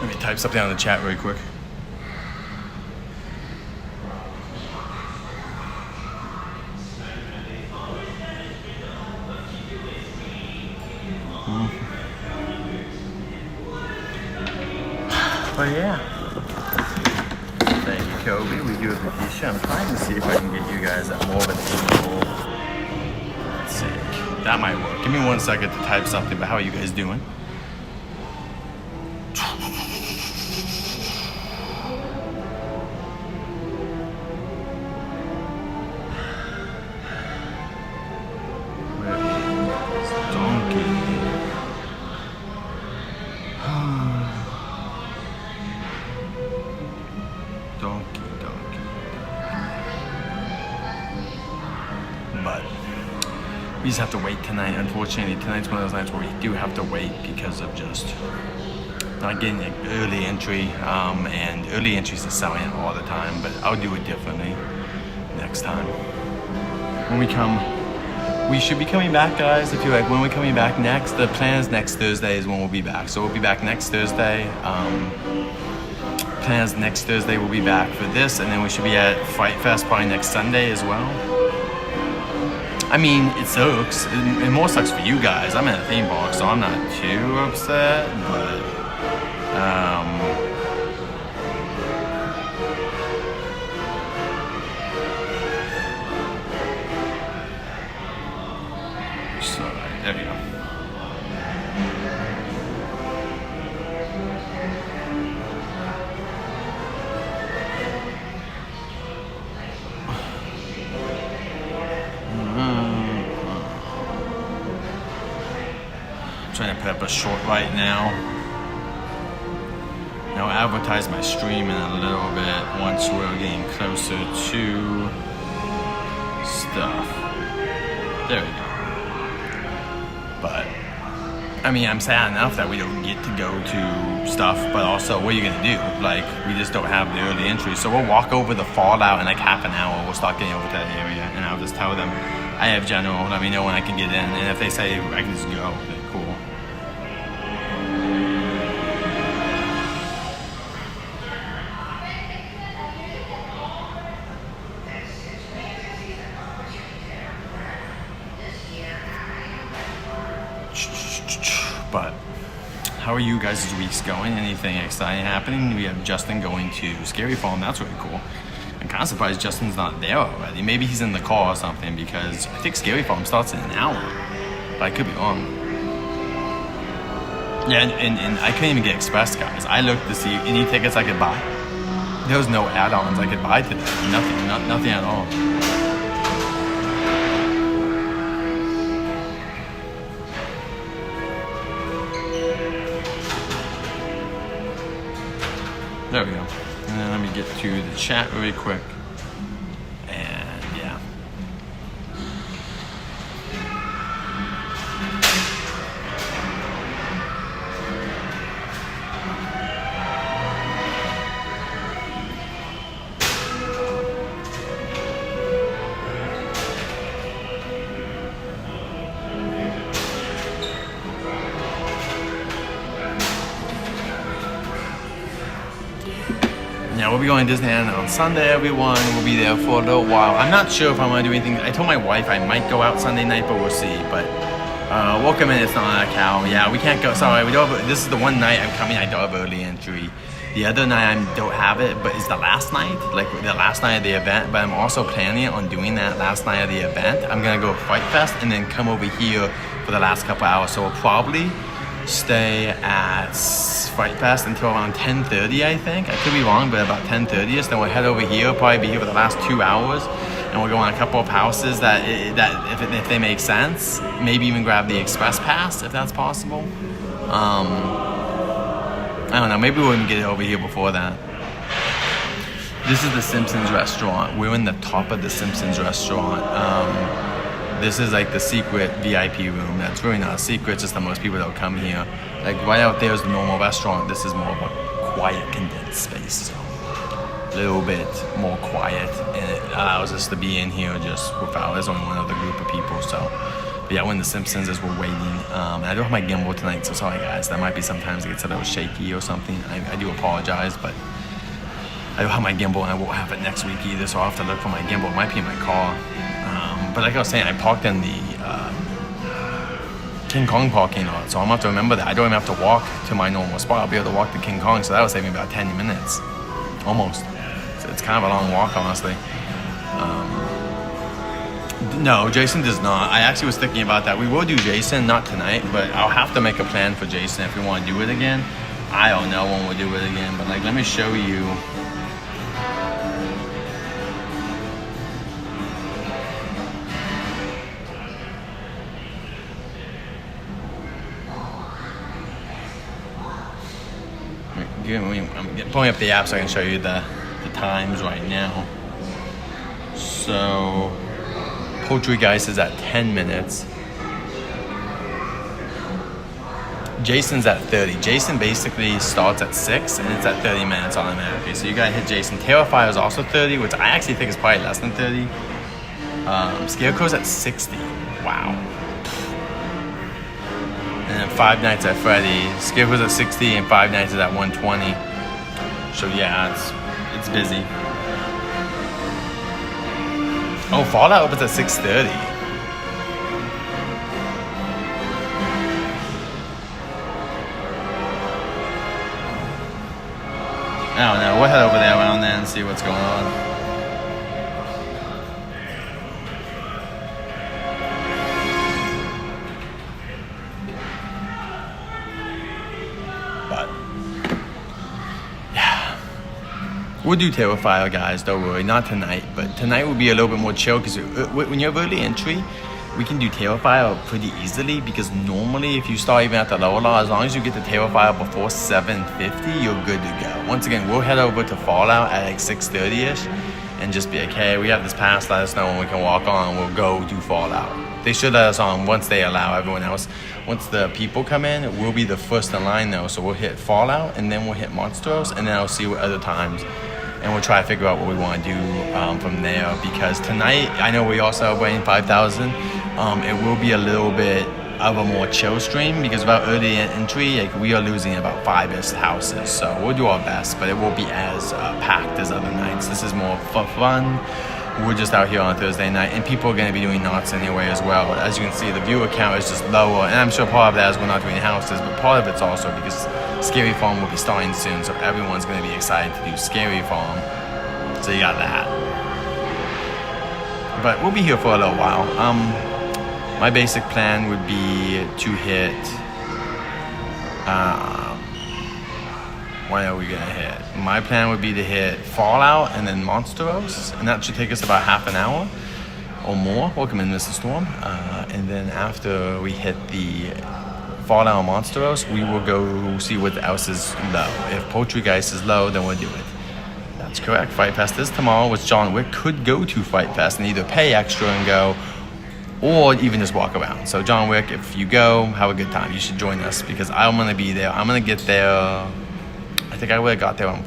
Let me type something on the chat really quick. But yeah. Thank you, Kobe. We do appreciate it. I'm trying to see if I can get you guys at more of an angle. Let's see. That might work. Give me 1 second to type something, but how are you guys doing? we just have to wait tonight. Unfortunately, tonight's one of those nights where we do have to wait because of just not getting an early entry. And early entries are selling it all the time, but I'll do it differently next time. When we come, we should be coming back, guys. If you're like, when we're coming back next, the plan is next Thursday is when we'll be back. So we'll be back next Thursday. Plans next Thursday we'll be back for this, and then we should be at Fright Fest probably next Sunday as well. I mean, it sucks. It more sucks for you guys. I'm in a theme park, so I'm not too upset, but so there we go. Trying to put up a short right now. I'll advertise my stream in a little bit once we're getting closer to stuff. There we go. But I mean, I'm sad enough that we don't get to go to stuff, but also what are you gonna do? Like, we just don't have the early entry. So we'll walk over the Fallout in like half an hour. We'll start getting over to that area, and I'll just tell them I have general. Let me know when I can get in, and if they say I can just go, then cool. But how are you guys' weeks going? Anything exciting happening? We have Justin going to Scary Farm. That's really cool. I'm kind of surprised Justin's not there already. Maybe he's in the car or something, because I think Scary Farm starts in an hour. But I could be wrong. Yeah, and I couldn't even get express, guys. I looked to see any tickets I could buy. There was no add-ons I could buy today. Nothing at all. There we go. And then let me get to the chat really quick. And yeah. Yeah, we'll be going to Disneyland on Sunday, everyone. We'll be there for a little while. I'm not sure if I'm going to do anything. I told my wife I might go out Sunday night, but we'll see. But welcome in. It's not on a cow. Yeah, we can't go. Sorry, we don't have, this is the one night I'm coming. I don't have early entry. The other night I don't have it, but it's the last night, like the last night of the event. But I'm also planning on doing that last night of the event. I'm going to go Fright Fest and then come over here for the last couple hours. So we'll probably stay at Fright Fest until around 10:30, I think. I could be wrong, but about 10:30ish. Then we'll head over here. Probably be here for the last 2 hours, and we'll go on a couple of houses that if they make sense. Maybe even grab the express pass if that's possible. I don't know. Maybe we'll even get it over here before that. This is the Simpsons restaurant. We're in the top of the Simpsons restaurant. This is like the secret VIP room. That's really not a secret, it's just that most people don't come here. Like right out there is the normal restaurant. This is more of a quiet, condensed space. So a little bit more quiet, and it allows us to be in here just without, there's only one other group of people. So, but yeah, when the Simpsons is, we're waiting. And I don't have my gimbal tonight, so sorry guys. That might be sometimes it gets a little shaky or something. I do apologize, but I don't have my gimbal, and I won't have it next week either, so I'll have to look for my gimbal. It might be in my car. But like I was saying, I parked in the King Kong parking lot, so I'm going to have to remember that. I don't even have to walk to my normal spot. I'll be able to walk to King Kong, so that will save me about 10 minutes. Almost. So it's kind of a long walk, honestly. No, Jason does not. I actually was thinking about that. We will do Jason, not tonight, but I'll have to make a plan for Jason if we want to do it again. I don't know when we'll do it again, but like, let me show you. I'm pulling up the app so I can show you the times right now. So Poltergeist is at 10 minutes. Jason's at 30. Jason basically starts at 6 and it's at 30 minutes automatically. So you gotta hit Jason. Terrifier is also 30, which I actually think is probably less than 30. Scarecrow's at 60. Wow. And then Five Nights at Freddy's. Scarecrow's at 60 and Five Nights is at 120. So yeah, it's busy. Oh, Fallout opens at 6:30. I don't know. We'll head over there around there and see what's going on. But yeah, we'll do Terrifier, guys. Don't worry. Not tonight, but tonight will be a little bit more chill because when you have early entry, we can do Terrifier pretty easily because normally if you start even at the lower law, as long as you get the Terrifier before 7:50, you're good to go. Once again, we'll head over to Fallout at like 6:30ish and just be like, hey, we have this pass, let us know when we can walk on, we'll go do Fallout. They should let us on once they allow everyone else. Once the people come in, we'll be the first in line though, so we'll hit Fallout and then we'll hit Monstros and then I'll see what other times. And we'll try to figure out what we want to do from there because tonight, I know we are celebrating 5,000. It will be a little bit of a more chill stream because without early entry, like, we are losing about 5-ish houses. So we'll do our best, but it won't be as packed as other nights. This is more fun. We're just out here on a Thursday night, and people are going to be doing knots anyway as well. As you can see, the viewer count is just lower, and I'm sure part of that is we're not doing houses, but part of it's also because Scary Farm will be starting soon, so everyone's going to be excited to do Scary Farm. So you got that. But we'll be here for a little while. My basic plan would be to hit. What are we gonna hit? My plan would be to hit Fallout and then Monstros, and that should take us about half an hour or more. Welcome in, Mr. Storm. And then after we hit the Fallout and Monstros, we will go see what else is low. If Poltergeist is low, then we'll do it. That's correct. Fight Fest is tomorrow, which John Wick could go to Fight Fest and either pay extra and go, or even just walk around. So John Wick, if you go, have a good time. You should join us because I'm gonna be there. I'm gonna get there. I think I would have got there on.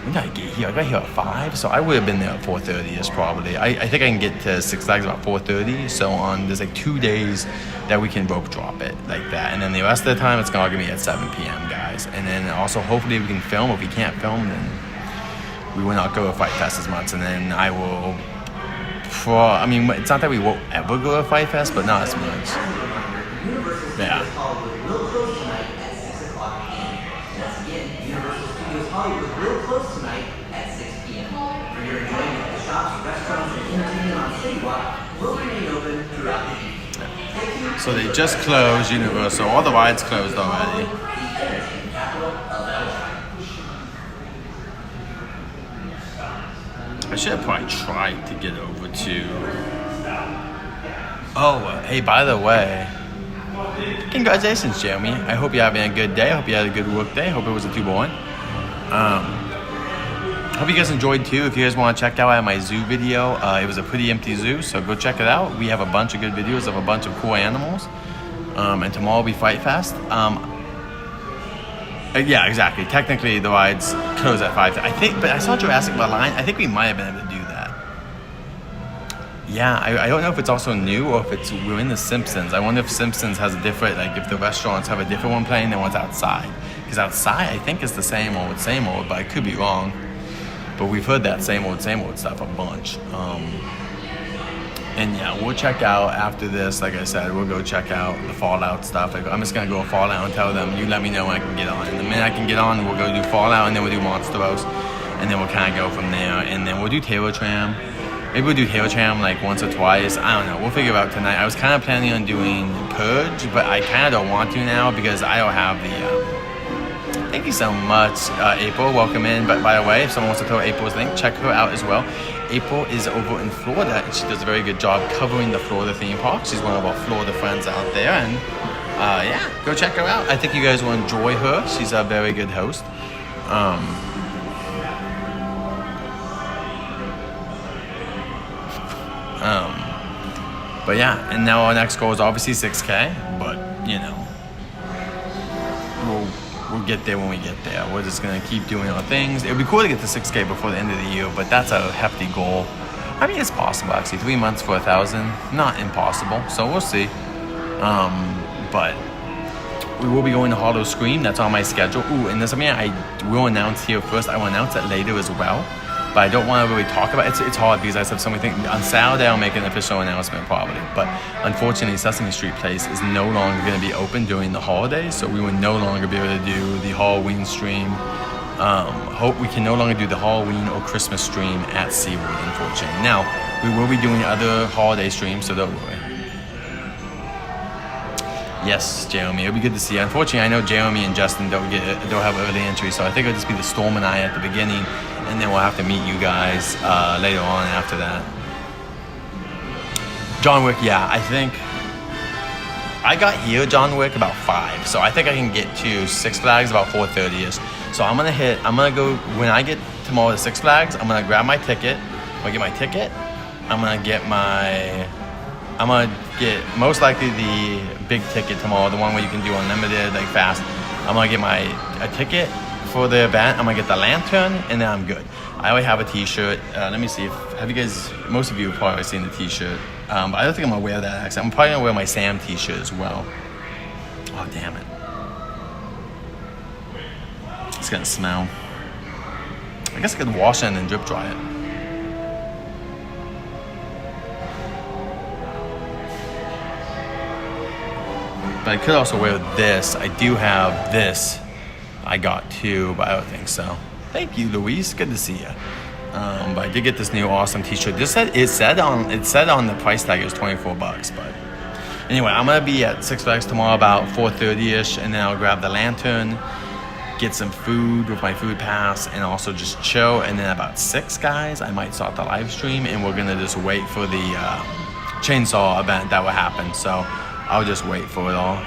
When did I get here? I got here at 5, so I would have been there at 4:30ish probably. I think I can get to Six Flags about 4:30. So there's like 2 days that we can rope drop it like that, and then the rest of the time it's gonna be at 7 p.m. guys. And then also hopefully we can film. If we can't film, then we will not go to Fight Fest as much. And then I will. I mean, it's not that we won't ever go to Fight Fest, but not as much. Yeah. Hollywood real close tonight at 6 p.m. For your enjoyment, the shops, restaurants, and entertainment on Citywalk will remain open throughout the evening. So they just closed Universal. All the rides closed already. I should have probably tried to get over to... Oh, hey, by the way, congratulations, Jeremy. I hope you're having a good day. I hope you had a good work day. I hope it wasn't too boring. Hope you guys enjoyed too. If you guys want to check out my zoo video, it was a pretty empty zoo, so go check it out. We have a bunch of good videos of a bunch of cool animals. And tomorrow will be Fight Fest. Yeah, exactly. Technically, the rides close at 5. I think, but I saw Jurassic World line. I think we might have been able to do that. Yeah, I don't know if it's also new or if we're in the Simpsons. I wonder if Simpsons has a different, like if the restaurants have a different one playing than what's outside. Because outside, I think it's the same old, but I could be wrong. But we've heard that same old stuff a bunch. And yeah, we'll check out after this. Like I said, we'll go check out the Fallout stuff. I'm just gonna go Fallout and tell them, you let me know when I can get on. And the minute I can get on, we'll go do Fallout, and then we'll do Monstros, and then we'll kind of go from there. And then we'll do Taylor Tram. Maybe we'll do Taylor Tram like once or twice. I don't know. We'll figure it out tonight. I was kind of planning on doing Purge, but I kind of don't want to now because I don't have the. Thank you so much, April. Welcome in. But by the way, if someone wants to throw April's link, check her out as well. April is over in Florida, and she does a very good job covering the Florida theme park. She's one of our Florida friends out there, and yeah, go check her out. I think you guys will enjoy her. She's a very good host. But yeah, and now our next goal is obviously 6K, but you know, get there when we get there. We're just gonna keep doing our things. It would be cool to get to 6K before the end of the year, but that's a hefty goal. I mean, it's possible actually. 3 months for 1,000, not impossible. So we'll see. But we will be going to Hollow Scream. That's on my schedule. Ooh, and there's something I will announce here first. I will announce it later as well, but I don't want to really talk about it. It's hard because I have so many things. On Saturday, I'll make an official announcement probably. But unfortunately, Sesame Street Place is no longer going to be open during the holidays, so we will no longer be able to do the Halloween stream. Hope we can no longer do the Halloween or Christmas stream at SeaWorld, unfortunately. Now, we will be doing other holiday streams, so don't worry. Yes, Jeremy, it'll be good to see you. Unfortunately, I know Jeremy and Justin don't have early entry, so I think it'll just be the Storm and I at the beginning, and then we'll have to meet you guys later on after that. John Wick, yeah, I think I got here John Wick about 5, so I think I can get to Six Flags about 4:30ish. So I'm gonna go when I get tomorrow to Six Flags. I'm gonna grab my ticket. I'm gonna get most likely the big ticket tomorrow, the one where you can do unlimited, like fast. I'm gonna get a ticket for the event. I'm gonna get the lantern, and then I'm good. I already have a t-shirt. Let me see have you guys, most of you have probably seen the t-shirt. But I don't think I'm gonna wear that actually. I'm probably gonna wear my Sam t-shirt as well. Oh, damn it. It's gonna smell. I guess I could wash it and then drip dry it. But I could also wear this. I do have this. I got too, but I don't think so. Thank you, Luis. Good to see you. But I did get this new awesome t-shirt. It said on the price tag it was $24, but anyway, I'm gonna be at Six Flags tomorrow about 4:30ish, and then I'll grab the lantern, get some food with my food pass, and also just chill. And then about 6, guys, I might start the live stream, and we're gonna just wait for the chainsaw event that will happen. So I'll just wait for it all.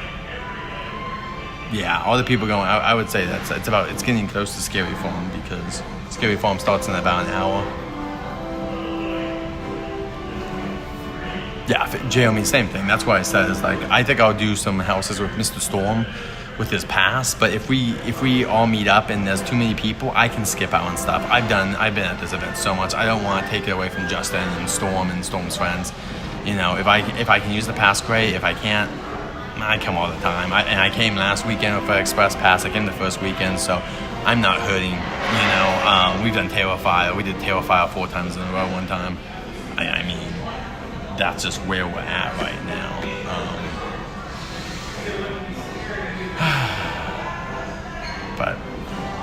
Yeah, all the people going. I would say it's getting close to Scary Farm, because Scary Farm starts in about an hour. Yeah, Jeremy, same thing. That's why I said it's like I think I'll do some houses with Mr. Storm with his pass. But if we all meet up and there's too many people, I can skip out on stuff. I've been at this event so much. I don't want to take it away from Justin and Storm's friends. You know, if I can use the pass, great. If I can't, I come all the time. I came last weekend with an express pass. I came the first weekend, so I'm not hurting. You know, we've done Terrifier. We did Terrifier 4 times in a row one time. I mean, that's just where we're at right now. But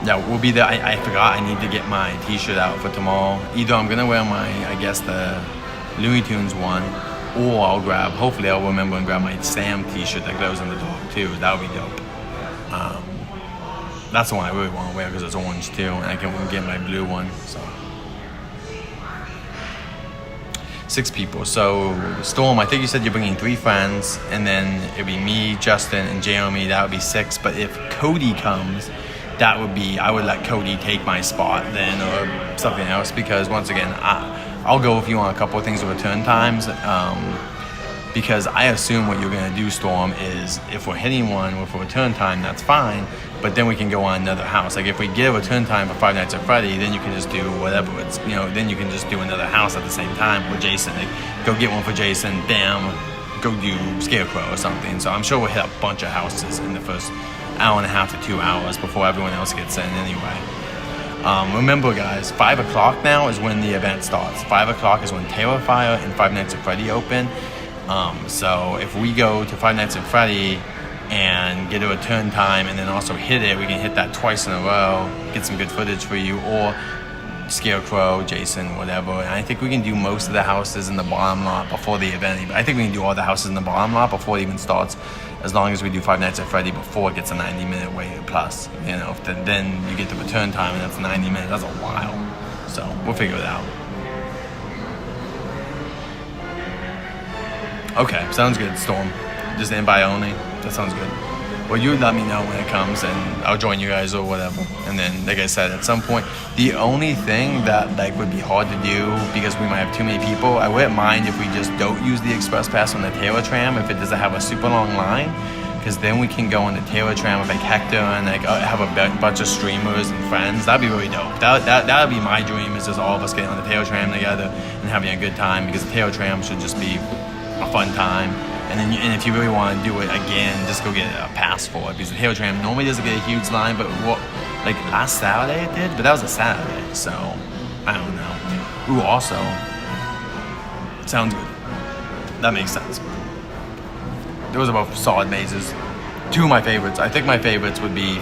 yeah, we'll be there. I forgot I need to get my t-shirt out for tomorrow. Either I'm gonna wear the Looney Tunes one, or hopefully I'll remember and grab my Sam t-shirt that glows in the dark too. That would be dope. That's the one I really want to wear because it's orange too, and I can get my blue one. So 6 people. So Storm, I think you said you're bringing 3 friends, and then it'd be me, Justin, and Jeremy. That would be 6. But if Cody comes, I would let Cody take my spot then, or something else, because once again, I'll go with you on a couple of things with return times, because I assume what you're going to do, Storm, is if we're hitting one with a return time, that's fine, but then we can go on another house. Like if we get a return time for Five Nights at Freddy, then you can just do whatever. Then you can just do another house at the same time with Jason. Like, go get one for Jason, bam, go do Scarecrow or something. So I'm sure we'll hit a bunch of houses in the first hour and a half to 2 hours before everyone else gets in anyway. Remember, guys, 5 o'clock now is when the event starts. 5 o'clock is when Terrifier and Five Nights at Freddy open. So if we go to Five Nights at Freddy and get a return time and then also hit it, we can hit that twice in a row, get some good footage for you, or Scarecrow, Jason, whatever. And I think we can do most of the houses in the bottom lot before the event. I think we can do all the houses in the bottom lot before it even starts, as long as we do Five Nights at Freddy before it gets a 90-minute wait plus. You know, then you get the return time, and that's 90 minutes. That's a while. So we'll figure it out. Okay, sounds good, Storm. Just invite only. That sounds good. Well, you let me know when it comes, and I'll join you guys or whatever. And then, like I said, at some point, the only thing that would be hard to do, because we might have too many people, I wouldn't mind if we just don't use the express pass on the Taylor tram if it doesn't have a super long line, because then we can go on the Taylor tram with like Hector and like have a bunch of streamers and friends. That'd be really dope. That'd be my dream, is just all of us getting on the Taylor tram together and having a good time, because the Taylor tram should just be a fun time. And then and if you really want to do it again, just go get a pass for it, because the Taylor tram normally doesn't get a huge line, but like last Saturday it did, but that was a Saturday, so I don't know. Ooh, also, sounds good. That makes sense. Those are both solid mazes. Two of my favorites. I think my favorites would be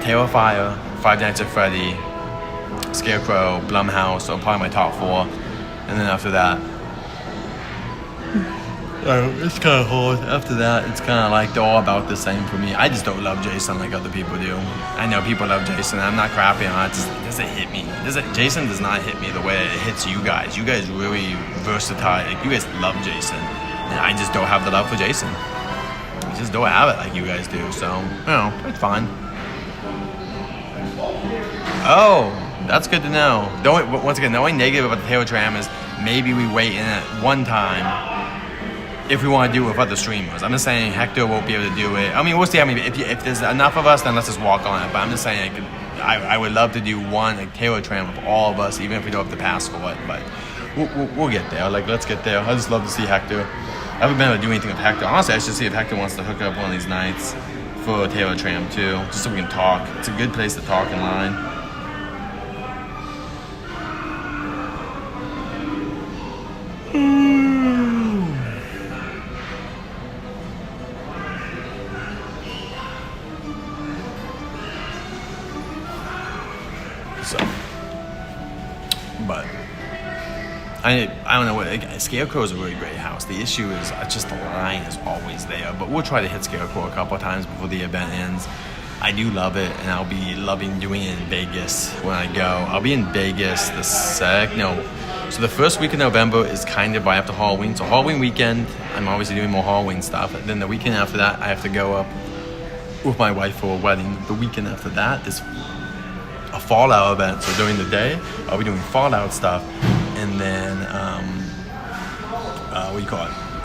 Terrifier, Five Nights at Freddy, Scarecrow, Blumhouse, are probably my top 4. And then after that, it's kind of hard. After that, it's kind of like they're all about the same for me. I just don't love Jason like other people do. I know people love Jason. I'm not crapping on it. It doesn't hit me. Jason does not hit me the way it hits you guys. You guys really versatile. Like, you guys love Jason. And I just don't have the love for Jason. I just don't have it like you guys do. So, you know, it's fine. Oh, that's good to know. Once again, the only negative about the Taylor tram is maybe we wait in at one time if we want to do it with other streamers. I'm just saying Hector won't be able to do it. I mean, we'll see how many. If there's enough of us, then let's just walk on it. But I'm just saying, I would love to do one like Taylor tram with all of us, even if we don't have to pass for it. But we'll get there. Like, let's get there. I just love to see Hector. I haven't been able to do anything with Hector. Honestly, I should see if Hector wants to hook up one of these nights for a Taylor tram too, just so we can talk. It's a good place to talk in line. So, but I don't know what. Scarecrow is a really great house. The issue is just the line is always there. But we'll try to hit Scarecrow a couple of times before the event ends. I do love it, and I'll be loving doing it in Vegas when I go. I'll be in Vegas so the first week of November is kind of right after Halloween. So Halloween weekend, I'm obviously doing more Halloween stuff. And then the weekend after that, I have to go up with my wife for a wedding. The weekend after that is a Fallout event. So during the day, I'll be doing Fallout stuff. And then,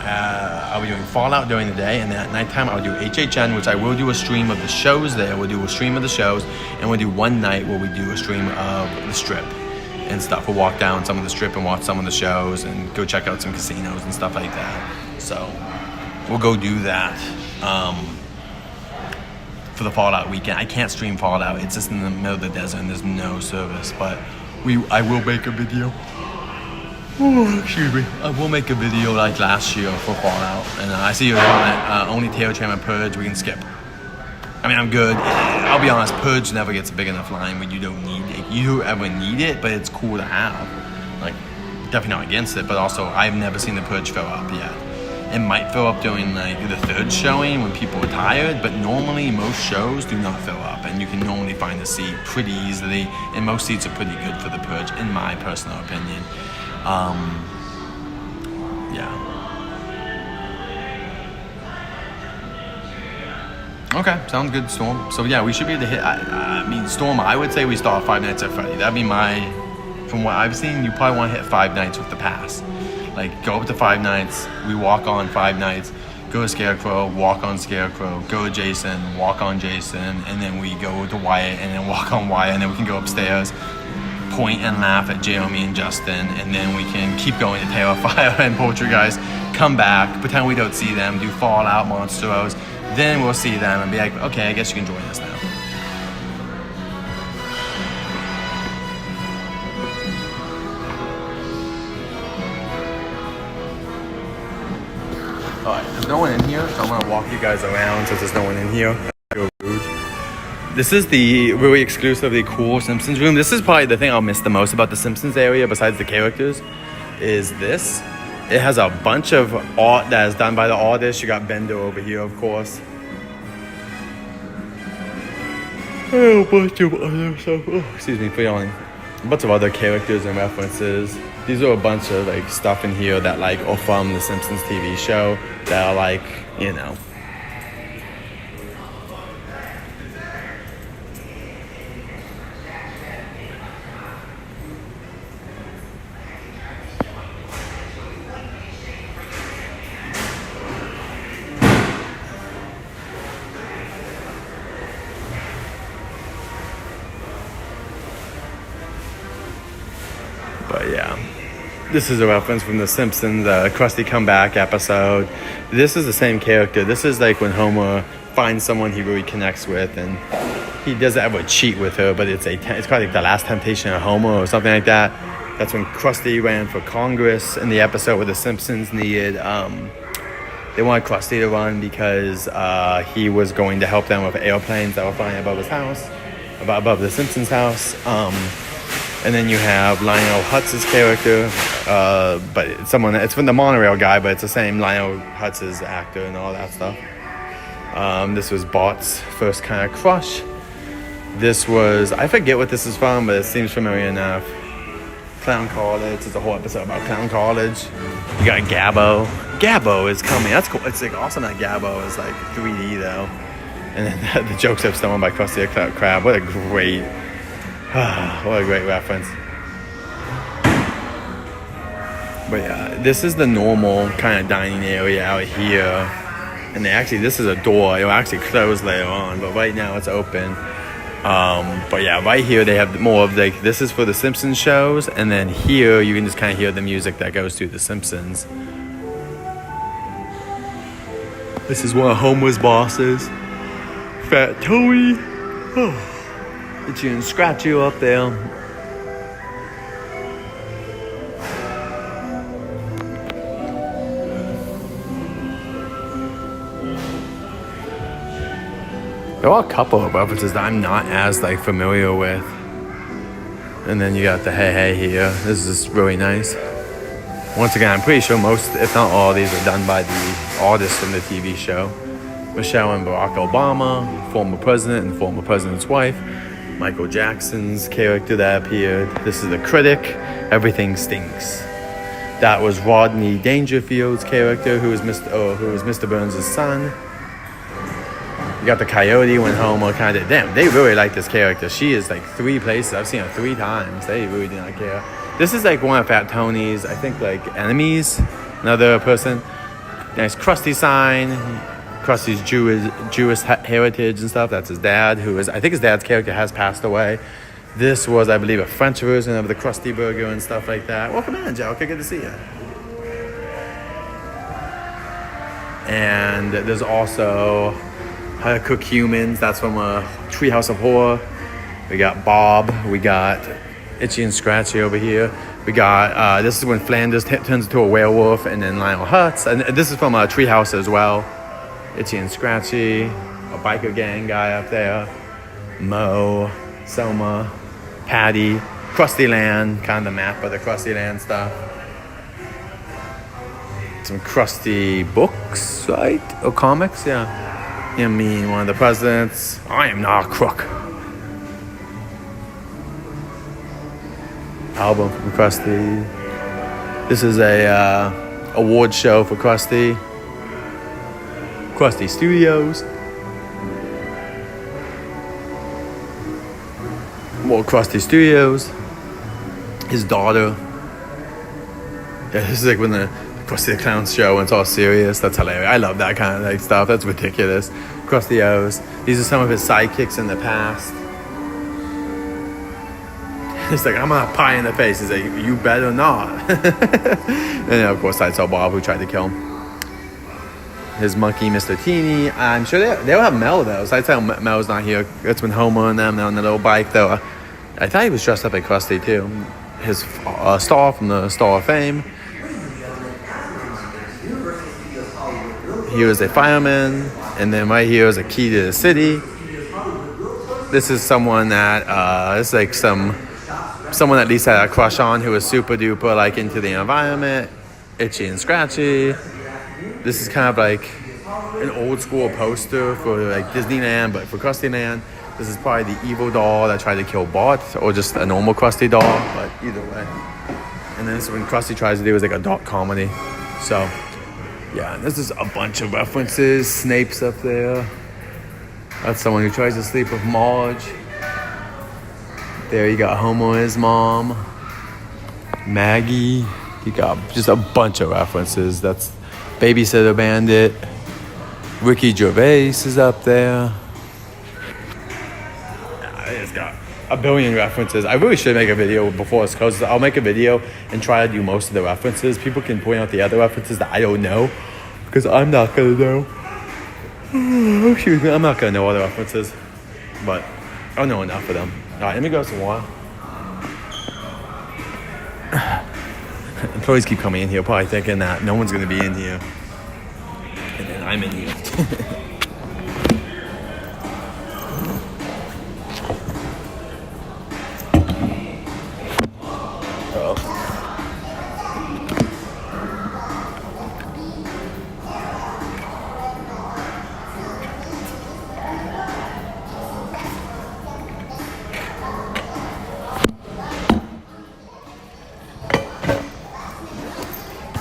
I'll be doing Fallout during the day, and then at nighttime I'll do HHN, which I will do a stream of the shows there. We'll do a stream of the shows, and we'll do one night where we do a stream of the Strip and stuff. We'll walk down some of the Strip and watch some of the shows and go check out some casinos and stuff like that. So we'll go do that for the Fallout weekend. I can't stream Fallout. It's just in the middle of the desert and there's no service, but I will make a video. Oh, excuse me. I will make a video like last year for Fallout, and I see you're on it. Only Taylor tram and Purge we can skip. I mean, I'm good. I'll be honest, Purge never gets a big enough line when you don't need it. You ever need it, but it's cool to have. Like, definitely not against it, but also I've never seen the Purge fill up yet. It might fill up during like the third showing when people are tired, but normally most shows do not fill up, and you can normally find a seat pretty easily, and most seats are pretty good for the Purge, in my personal opinion. Yeah. Okay, sounds good, Storm. So yeah, we should be able to hit. I mean, Storm, I would say we start 5 nights at Freddy. That'd be from what I've seen, you probably want to hit 5 nights with the pass. Like, go up to 5 nights, we walk on 5 nights, go to Scarecrow, walk on Scarecrow, go to Jason, walk on Jason, and then we go to Wyatt, and then walk on Wyatt, and then we can go upstairs, point and laugh at Jeremy and Justin, and then we can keep going to Terrifier and Poltergeist, come back, pretend we don't see them, do Fallout, Monstros, then we'll see them and be like, okay, I guess you can join us now. Alright, there's no one in here, so I'm gonna walk you guys around since there's no one in here. This is the really exclusively cool Simpsons room. This is probably the thing I'll miss the most about the Simpsons area, besides the characters, is this. It has a bunch of art that is done by the artist. You got Bender over here, of course. A bunch of other stuff. Oh, excuse me for yawning. A bunch of other characters and references. These are a bunch of like stuff in here that like are from the Simpsons TV show that are like, you know. But yeah, this is a reference from the Simpsons, Krusty Comeback episode. This is the same character. This is like when Homer finds someone he really connects with, and he doesn't ever cheat with her, but it's called like The Last Temptation of Homer or something like that. That's when Krusty ran for Congress in the episode where the Simpsons needed, they wanted Krusty to run because he was going to help them with airplanes that were flying above his house, above the Simpsons house. And then you have Lionel Hutz's character, but it's from the monorail guy, but it's the same Lionel Hutz's actor and all that stuff. This was Bart's first kind of crush. This was, I forget what this is from, but it seems familiar enough. Clown College. It's a whole episode about Clown College. You got Gabbo. Gabbo is coming. That's cool. It's like awesome that Gabbo is like 3D though. And then the jokes have stolen by Krusty the Krab. What a great reference. But yeah, this is the normal kind of dining area out here. And this is a door. It'll actually close later on, but right now it's open. But yeah, right here they have more of like, this is for the Simpsons shows, and then here you can just kind of hear the music that goes through the Simpsons. This is one of Homer's bosses, Fat Toey. Oh, itchy and scratchy up there. There are a couple of references that I'm not as like familiar with. And then you got the hey hey here. This is really nice. Once again, I'm pretty sure most, if not all, of these are done by the artists from the TV show. Michelle and Barack Obama, former president and former president's wife. Michael Jackson's character that appeared. This is the critic. Everything stinks. That was Rodney Dangerfield's character, who was Mr. Burns' son. You got the coyote when Homer kind of, damn, they really like this character. She is like 3 places. I've seen her 3 times. They really do not care. This is like one of Fat Tony's, I think, like enemies. Another person. Nice Krusty sign. Krusty's Jewish heritage and stuff. That's his dad, I think his dad's character has passed away. This was, I believe, a French version of the Krusty Burger and stuff like that. Welcome in, Joe. Okay, good to see you. And there's also How to Cook Humans. That's from Treehouse of Horror. We got Bob. We got Itchy and Scratchy over here. We got, this is when Flanders turns into a werewolf, and then Lionel Hutz. And this is from Treehouse as well. Itchy and Scratchy. A biker gang guy up there. Mo, Selma, Patty, Krusty Land. Kind of the map of the Krusty Land stuff. Some Krusty books, right? Or comics, yeah. I mean, one of the presidents. I am not a crook. Album from Krusty. This is a award show for Krusty. Krusty Studios. More Krusty Studios. His daughter. Yeah, this is like when the Krusty the Clown show and it's all serious. That's hilarious. I love that kind of like stuff. That's ridiculous. Krusty O's. These are some of his sidekicks in the past. It's like, I'm gonna pie in the face. He's like, you better not. And then of course I saw Bob, who tried to kill him. His monkey, Mr. Teeny. I'm sure they'll have Mel though. So I tell Mel's not here. That's when Homer and them, they're on the little bike though. I thought he was dressed up like Krusty too. His star from the Star of Fame. He was a fireman, and then right here is a key to the city. This is someone that it's like someone that Lisa had a crush on, who was super duper like into the environment. Itchy and Scratchy. This is kind of like an old school poster for like Disneyland, but for Krusty Land. This is probably the evil doll that tried to kill Bart, or just a normal Krusty doll, but either way. And then this is when Krusty tries to do is like a dark comedy. So yeah, this is a bunch of references. Snape's up there. That's someone who tries to sleep with Marge. There you got Homer and his mom. Maggie. You got just a bunch of references. That's Babysitter Bandit. Ricky Gervais is up there. It's got a billion references. I really should make a video before it's closed. I'll make a video and try to do most of the references. People can point out the other references that I don't know, because I'm not gonna know. Excuse me, I'm not gonna know all the references, but I'll know enough of them. All right, let me grab some water. Employees keep coming in here, probably thinking that no one's gonna be in here, and then I'm in here.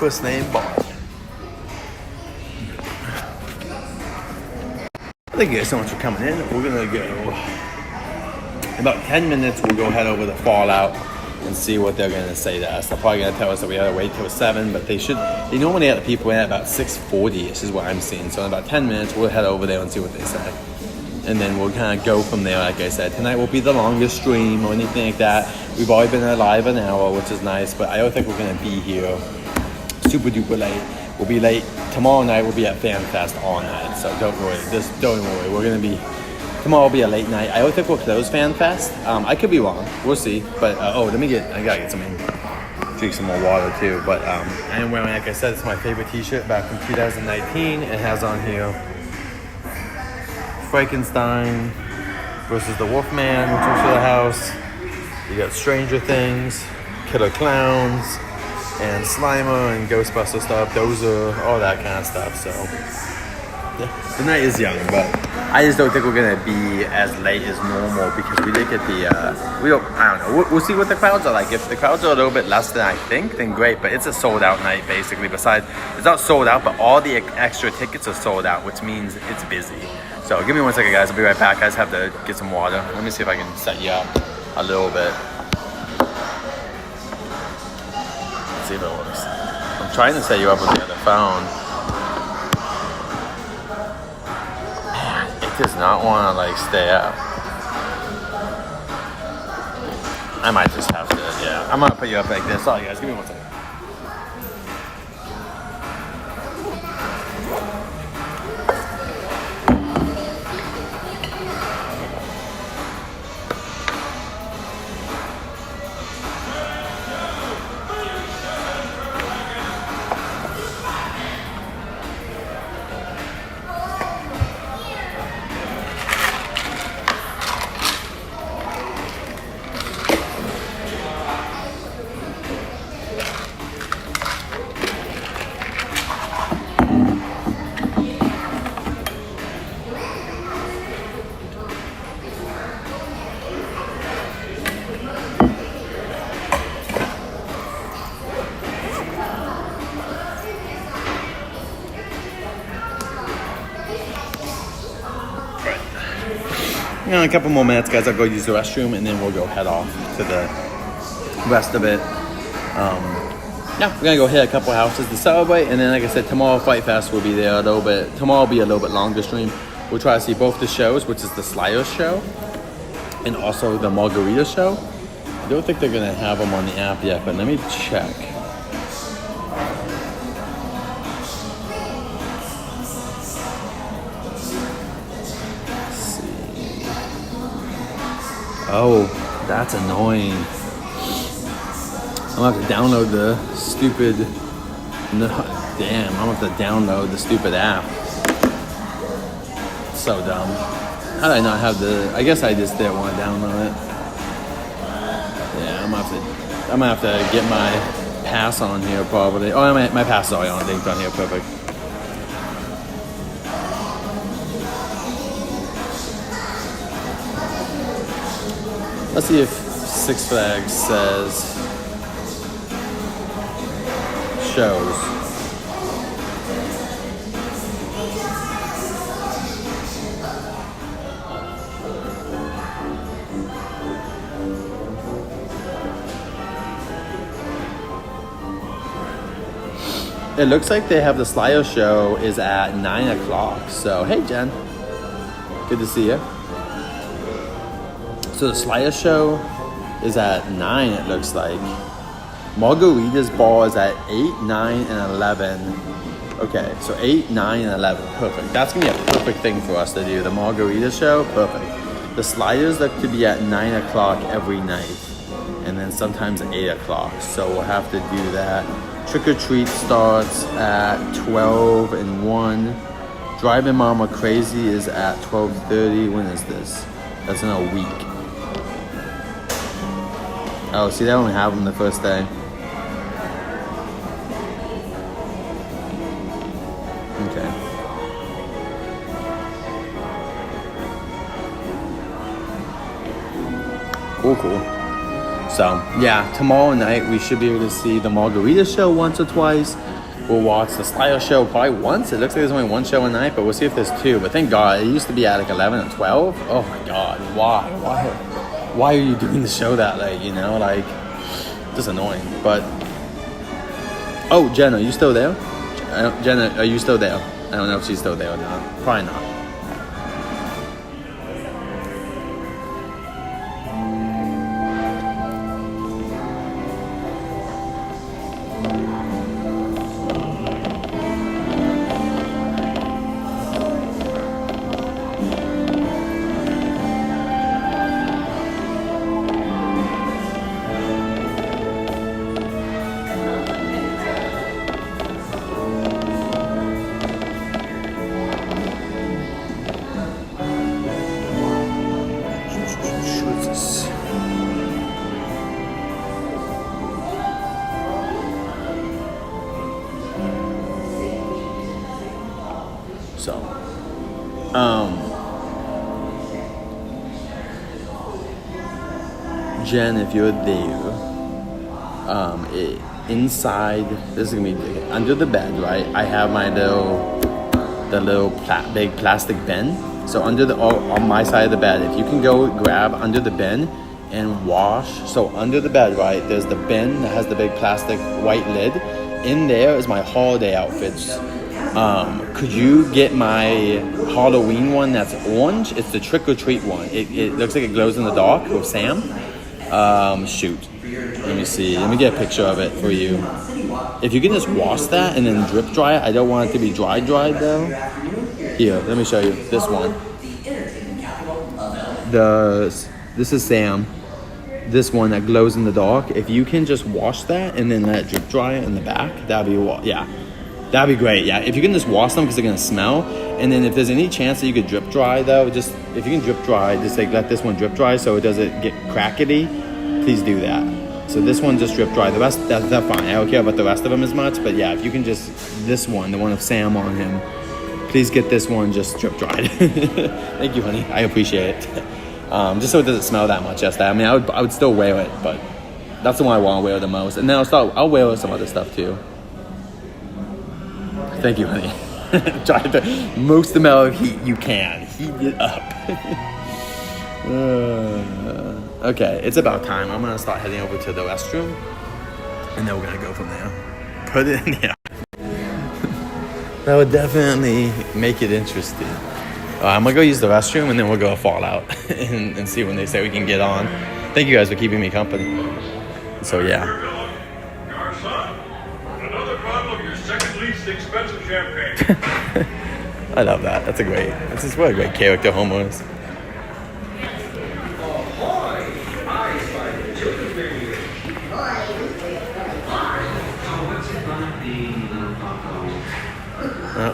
First name Bob. Thank you guys so much for coming in. We're gonna go in about 10 minutes. We'll go head over to Fallout and see what they're gonna say to us. They're probably gonna tell us that we gotta wait till 7, but they normally have the people in at about 6:40. This is what I'm seeing. So in about 10 minutes, we'll head over there and see what they say, and then we'll kind of go from there. Like I said, tonight will be the longest stream or anything like that. We've already been alive an hour, which is nice, but I don't think we're gonna be here super duper late. We'll be late tomorrow night. We'll be at FanFest all night, so don't worry. We're gonna be tomorrow. Will be a late night. I don't think we'll close FanFest. I could be wrong. We'll see. But I gotta get drink some more water too. But I am wearing, like I said, it's my favorite T-shirt back from 2019. It has on here Frankenstein versus the Wolfman, Return to the House. You got Stranger Things, Killer Clowns, and Slimer and Ghostbuster stuff. Those are all that kind of stuff. So yeah, the night is young, but I just don't think we're gonna be as late as normal because we did get the I don't know. We'll see what the crowds are like. If the crowds are a little bit less than I think, then great. But it's a sold out night basically. Besides, it's not sold out, but all the extra tickets are sold out, which means it's busy. So give me 1 second, guys. I'll be right back. I just have to get some water. Let me see if I can set you up a little bit. See if it works. I'm trying to set you up with the other phone. Man, it does not want to stay up. I might just have to, yeah. I'm gonna put you up like this. Sorry guys, give me 1 second. In a couple more minutes, guys, I'll go use the restroom, and then we'll go head off to the rest of it. Yeah, we're gonna go hit a couple houses to celebrate, and then, like I said, tomorrow Fight Fest will be there a little bit. Tomorrow will be a little bit longer stream. We'll try to see both the shows, which is the Sliders show and also the Margarita show. I don't think they're gonna have them on the app yet, but let me check. Oh, that's annoying. I'm gonna have to download the stupid... No, damn, I'm gonna have to download the stupid app. So dumb. How did I not have the... I guess I just didn't want to download it. Yeah, I'm gonna have to get my pass on here probably. Oh, my pass is already on. Linked on here, perfect. Let's see if Six Flags says shows. It looks like they have the Sliders show is at 9 o'clock. So, hey, Jen. Good to see you. So the Slayer show is at 9, it looks like. Margarita's ball is at 8, 9, and 11. Okay, so 8, 9, and 11. Perfect. That's going to be a perfect thing for us to do. The Margarita show, perfect. The Sliders look to be at 9 o'clock every night. And then sometimes at 8 o'clock. So we'll have to do that. Trick or Treat starts at 12 and 1. Driving Mama Crazy is at 12:30. When is this? That's in a week. Oh, see, they only have them the first day. Okay. Cool. So, yeah, tomorrow night we should be able to see the Margarita show once or twice. We'll watch the Slayer show probably once. It looks like there's only one show a night, but we'll see if there's two. But thank God, it used to be at like 11 and 12. Oh my God, why are you doing the show that late, you know? Like, just annoying. But, oh, Jen, are you still there? Jenna, are you still there? I don't know if she's still there or not. Probably not. So, Jen, if you're there, inside, this is gonna be under the bed, right? I have my big plastic bin. So on my side of the bed, if you can go grab under the bin and wash. So under the bed, right, there's the bin that has the big plastic white lid. In there is my holiday outfits. Could you get my Halloween one that's orange? It's the Trick or Treat one. It looks like it glows in the dark with Sam. Shoot. Let me see. Let me get a picture of it for you. If you can just wash that and then drip dry it. I don't want it to be dried though. Here, let me show you this one. This is Sam. This one that glows in the dark. If you can just wash that and then let it drip dry it in the back, that'd be great. Yeah, if you can just wash them because they're gonna smell. And then if there's any chance that you could drip dry though, just if you can drip dry, just like let this one drip dry so it doesn't get crackety. Please do that. So this one just drip dry. The rest that's fine. I don't care about the rest of them as much, but yeah, if you can just this one, the one with Sam on him, please get this one just drip dried. Thank you, honey. I appreciate it. Just so it doesn't smell that much. Yes, I mean I would still wear it, but that's the one I want to wear the most. And then I'll wear some other stuff too. Thank you, honey. Try the most amount of heat you can. Heat it up. Okay, it's about time. I'm going to start heading over to the restroom. And then we're going to go from there. Put it in there. That would definitely make it interesting. I'm going to go use the restroom and then we'll go Fallout and see when they say we can get on. Thank you guys for keeping me company. So, yeah. Expensive champagne. I love that. What a great character Homer is.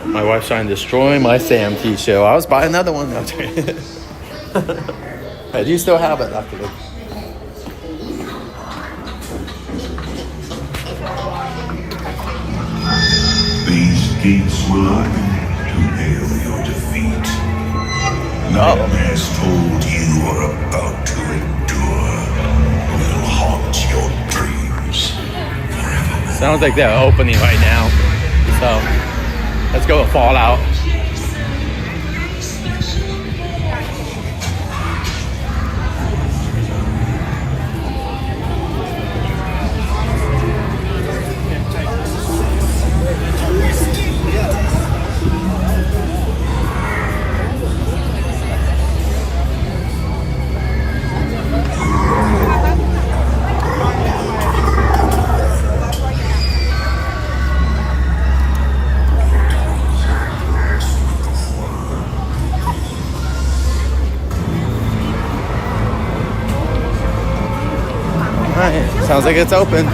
My wife's trying to destroy my Sam t-shirt. I was buying another one. Hey, do you still have it after this? Gates will open to hail your defeat. Nightmares told you are about to endure will haunt your dreams forever. Sounds like they're opening right now. So, let's go with Fallout. Alright, sounds like it's open.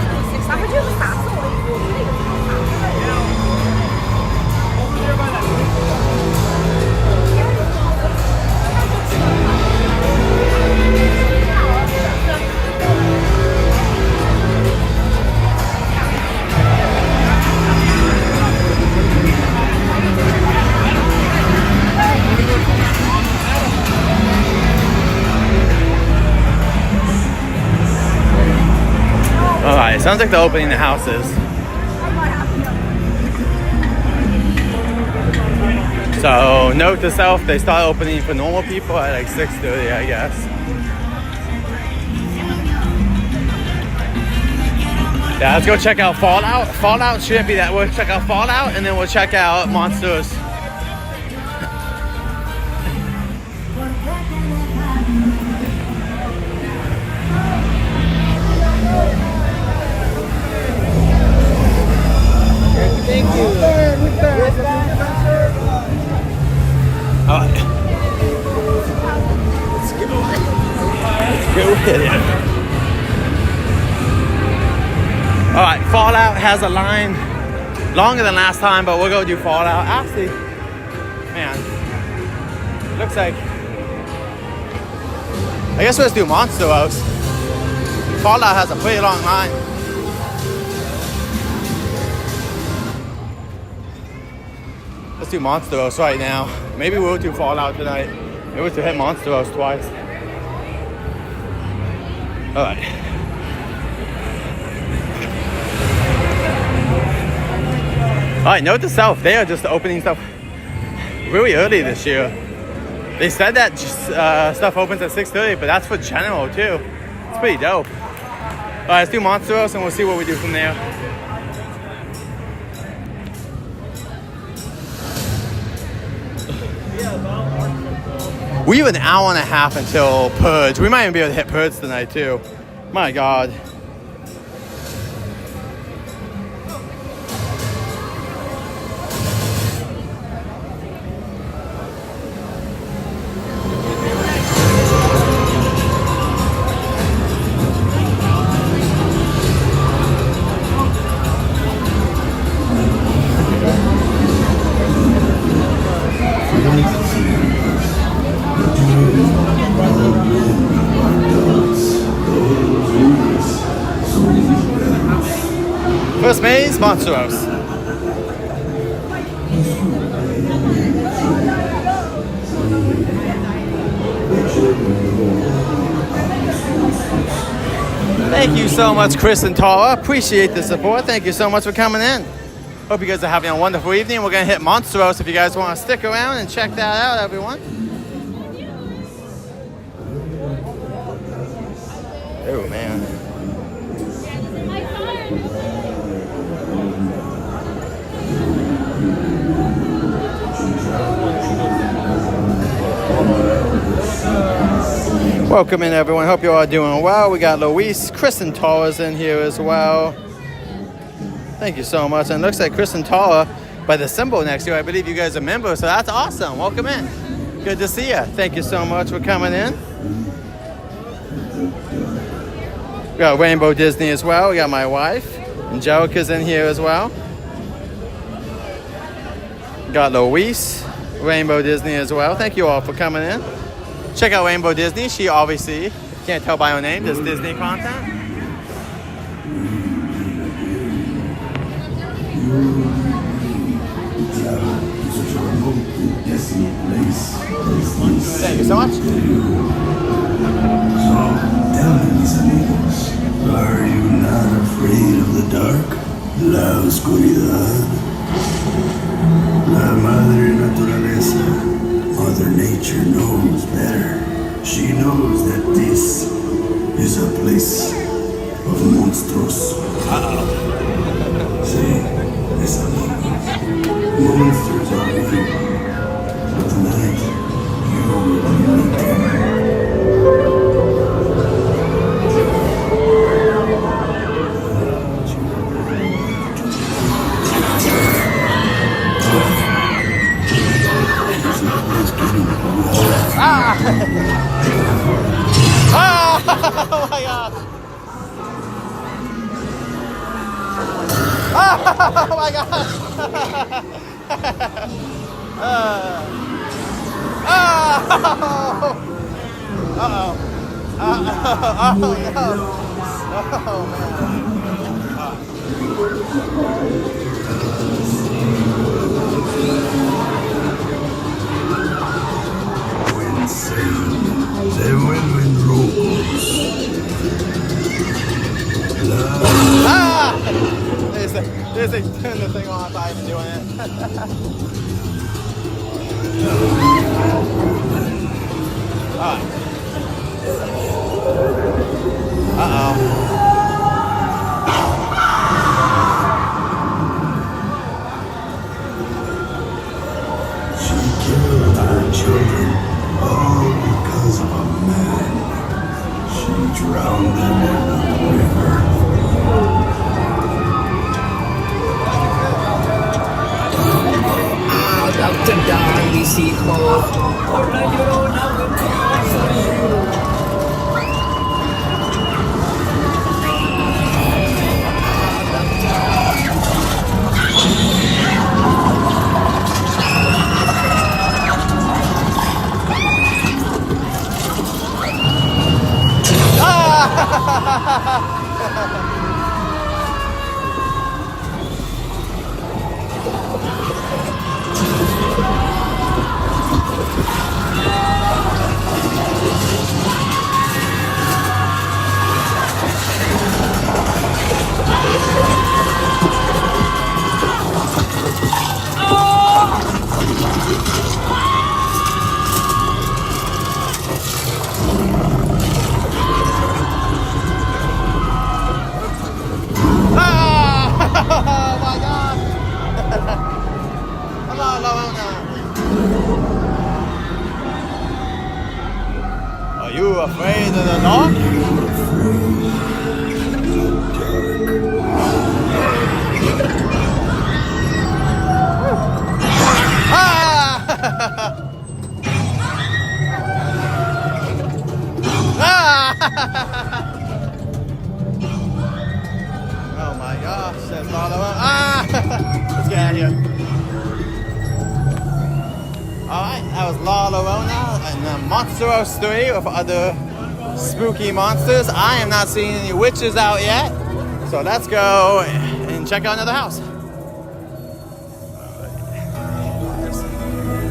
Alright, sounds like they're opening the houses. So, note to self, they start opening for normal people at like 6:30, I guess. Yeah, let's go check out Fallout. Fallout shouldn't be that. We'll check out Fallout and then we'll check out Monsters. Thank you. Alright. Let's go. Let's go hit it. Alright, Fallout has a line longer than last time, but we'll go do Fallout. Actually, man, looks like, I guess we'll just do Monster House. Fallout has a pretty long line. Let's do Monster House right now. Maybe we'll do Fallout tonight. Maybe we'll hit Monster House twice. Alright. Alright, note to self, they are just opening stuff really early this year. They said that stuff opens at 6:30, but that's for general too. It's pretty dope. Alright, let's do Monster House and we'll see what we do from there. We have an hour and a half until Purge. We might even be able to hit Purge tonight too. My God. First maze, Monster House. Thank you so much, Chris and Tara. Appreciate the support. Thank you so much for coming in. Hope you guys are having a wonderful evening. We're going to hit Monster House if you guys want to stick around and check that out, everyone. Oh, man. Welcome in, everyone. Hope you all are doing well. We got Luis, Chris and Tara's in here as well. Thank you so much. And it looks like Chris and Tara, by the symbol next to you, I believe you guys are members, so that's awesome. Welcome in. Good to see you. Thank you so much for coming in. We got Rainbow Disney as well. We got my wife. Angelica's in here as well. Got Luis, Rainbow Disney as well. Thank you all for coming in. Check out Rainbow Disney. She obviously, can't tell by her name, does Disney content. Thank you so much. Tell me, mis amigos, are you not afraid of the dark? La oscuridad. La madre naturaleza, Mother Nature knows better. She knows that this is a place of monsters. See, mis amigos, monsters are real. But tonight, you will meet them. Ah! Oh my God! Oh my gosh! Oh no! Oh man! Then when rolls. Ah! There's a turn the thing off. I'm doing it. Alright. She killed her children all because of a man. She drowned them in the river. Dr. Darby Seacoast. Are you afraid of the dark? Oh my gosh, that's all I want. Let's get out of here. Alright, that was La Llorona and Monsteros 3 with other spooky monsters. I am not seeing any witches out yet, so let's go and check out another house.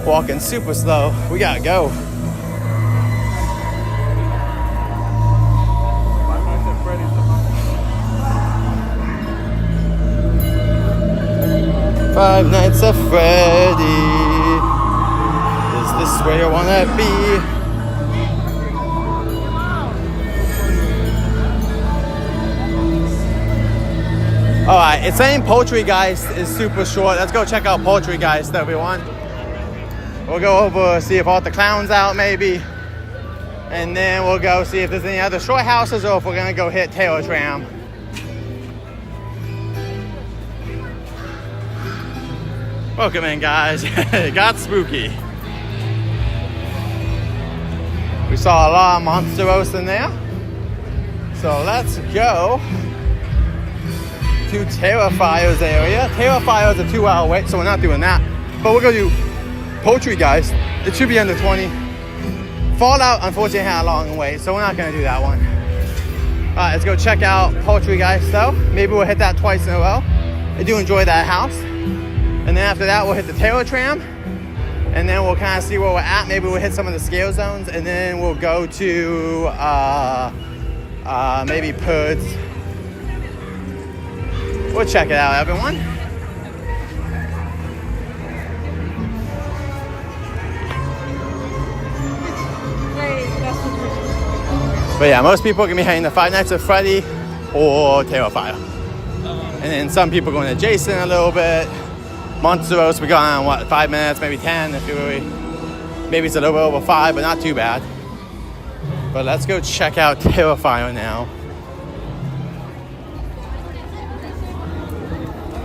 Walking super slow. We gotta go. Five Nights at Freddy. Is this where you wanna be? Alright, it's saying Poltergeist is super short. Let's go check out Poltergeist, everyone. We'll go over, see if all the clowns out maybe. And then we'll go see if there's any other short houses or if we're gonna go hit Taylor Tram. Welcome in, guys. It got spooky. We saw a lot of Monsteros in there. So let's go to Terrifier's area. Terrifier's a 2-hour wait, so we're not doing that. But we're gonna do Poltergeist. It should be under 20. Fallout, unfortunately, had a long wait, so we're not gonna do that one. All right, let's go check out Poltergeist though. Maybe we'll hit that twice in a row. I do enjoy that house. And then after that, we'll hit the Taylor Tram. And then we'll kind of see where we're at. Maybe we'll hit some of the scale zones. And then we'll go to maybe Puds. We'll check it out, everyone. But yeah, most people are going to be heading to Five Nights at Freddy or Terrifier. And then some people are going to Jason a little bit. Monsteros, we got on, what, 5 minutes, maybe 10 if you really, maybe it's a little bit over 5, but not too bad. But let's go check out Terrifier now.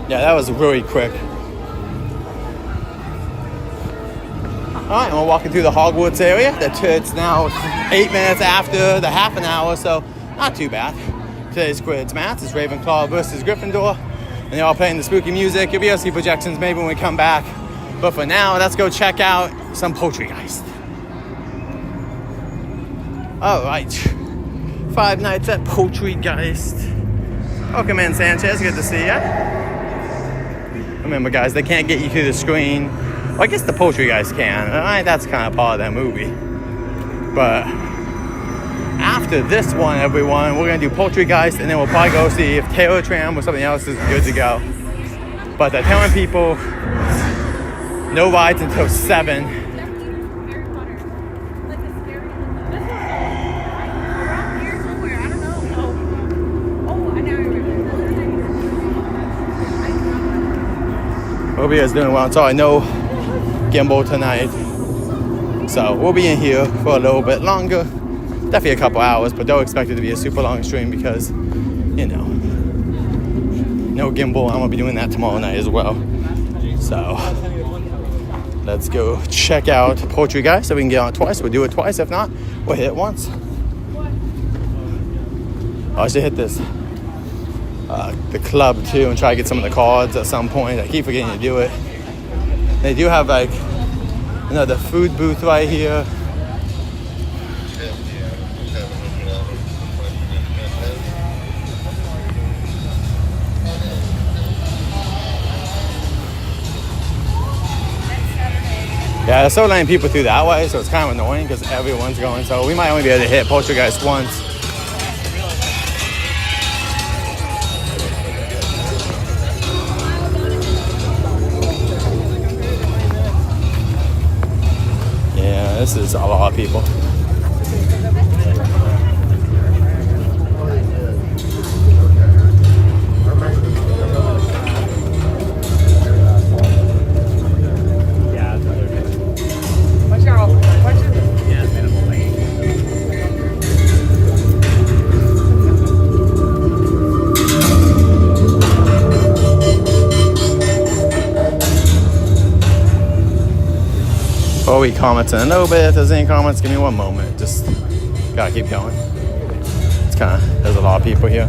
Yeah, that was really quick. All right, we're walking through the Hogwarts area. It's now 8 minutes after the half an hour, so not too bad. Today's Quidditch match is Ravenclaw versus Gryffindor. and they're all playing the spooky music. You'll be able to see projections maybe when we come back. But for now, let's go check out some Poltergeist. All right, 5 nights at Poltergeist. Welcome in, Sanchez. Good to see ya. Remember, guys, they can't get you through the screen. Well, I guess the Poltergeist can. That's kind of part of that movie. But after this one, everyone, we're going to do Poltergeist, and then we'll probably go see if Taylor Tram or something else is good to go. But they're telling people no rides until 7. Hope you guys doing well. So I know gimbal tonight. So we'll be in here for a little bit longer. Definitely a couple hours, but don't expect it to be a super long stream because, you know, no gimbal. I'm gonna be doing that tomorrow night as well. So let's go check out Poltergeist. So we can get on it twice. We'll do it twice. If not, we'll hit it once. I should hit this the club too and try to get some of the cards at some point. I keep forgetting to do it. They do have like another food booth right here. Yeah, they're so letting people through that way, so it's kind of annoying because everyone's going. So we might only be able to hit Poltergeist once. This is a lot of people. Before we comment in a little bit, if there's any comments, give me one moment. Just gotta keep going. It's kind of, there's a lot of people here.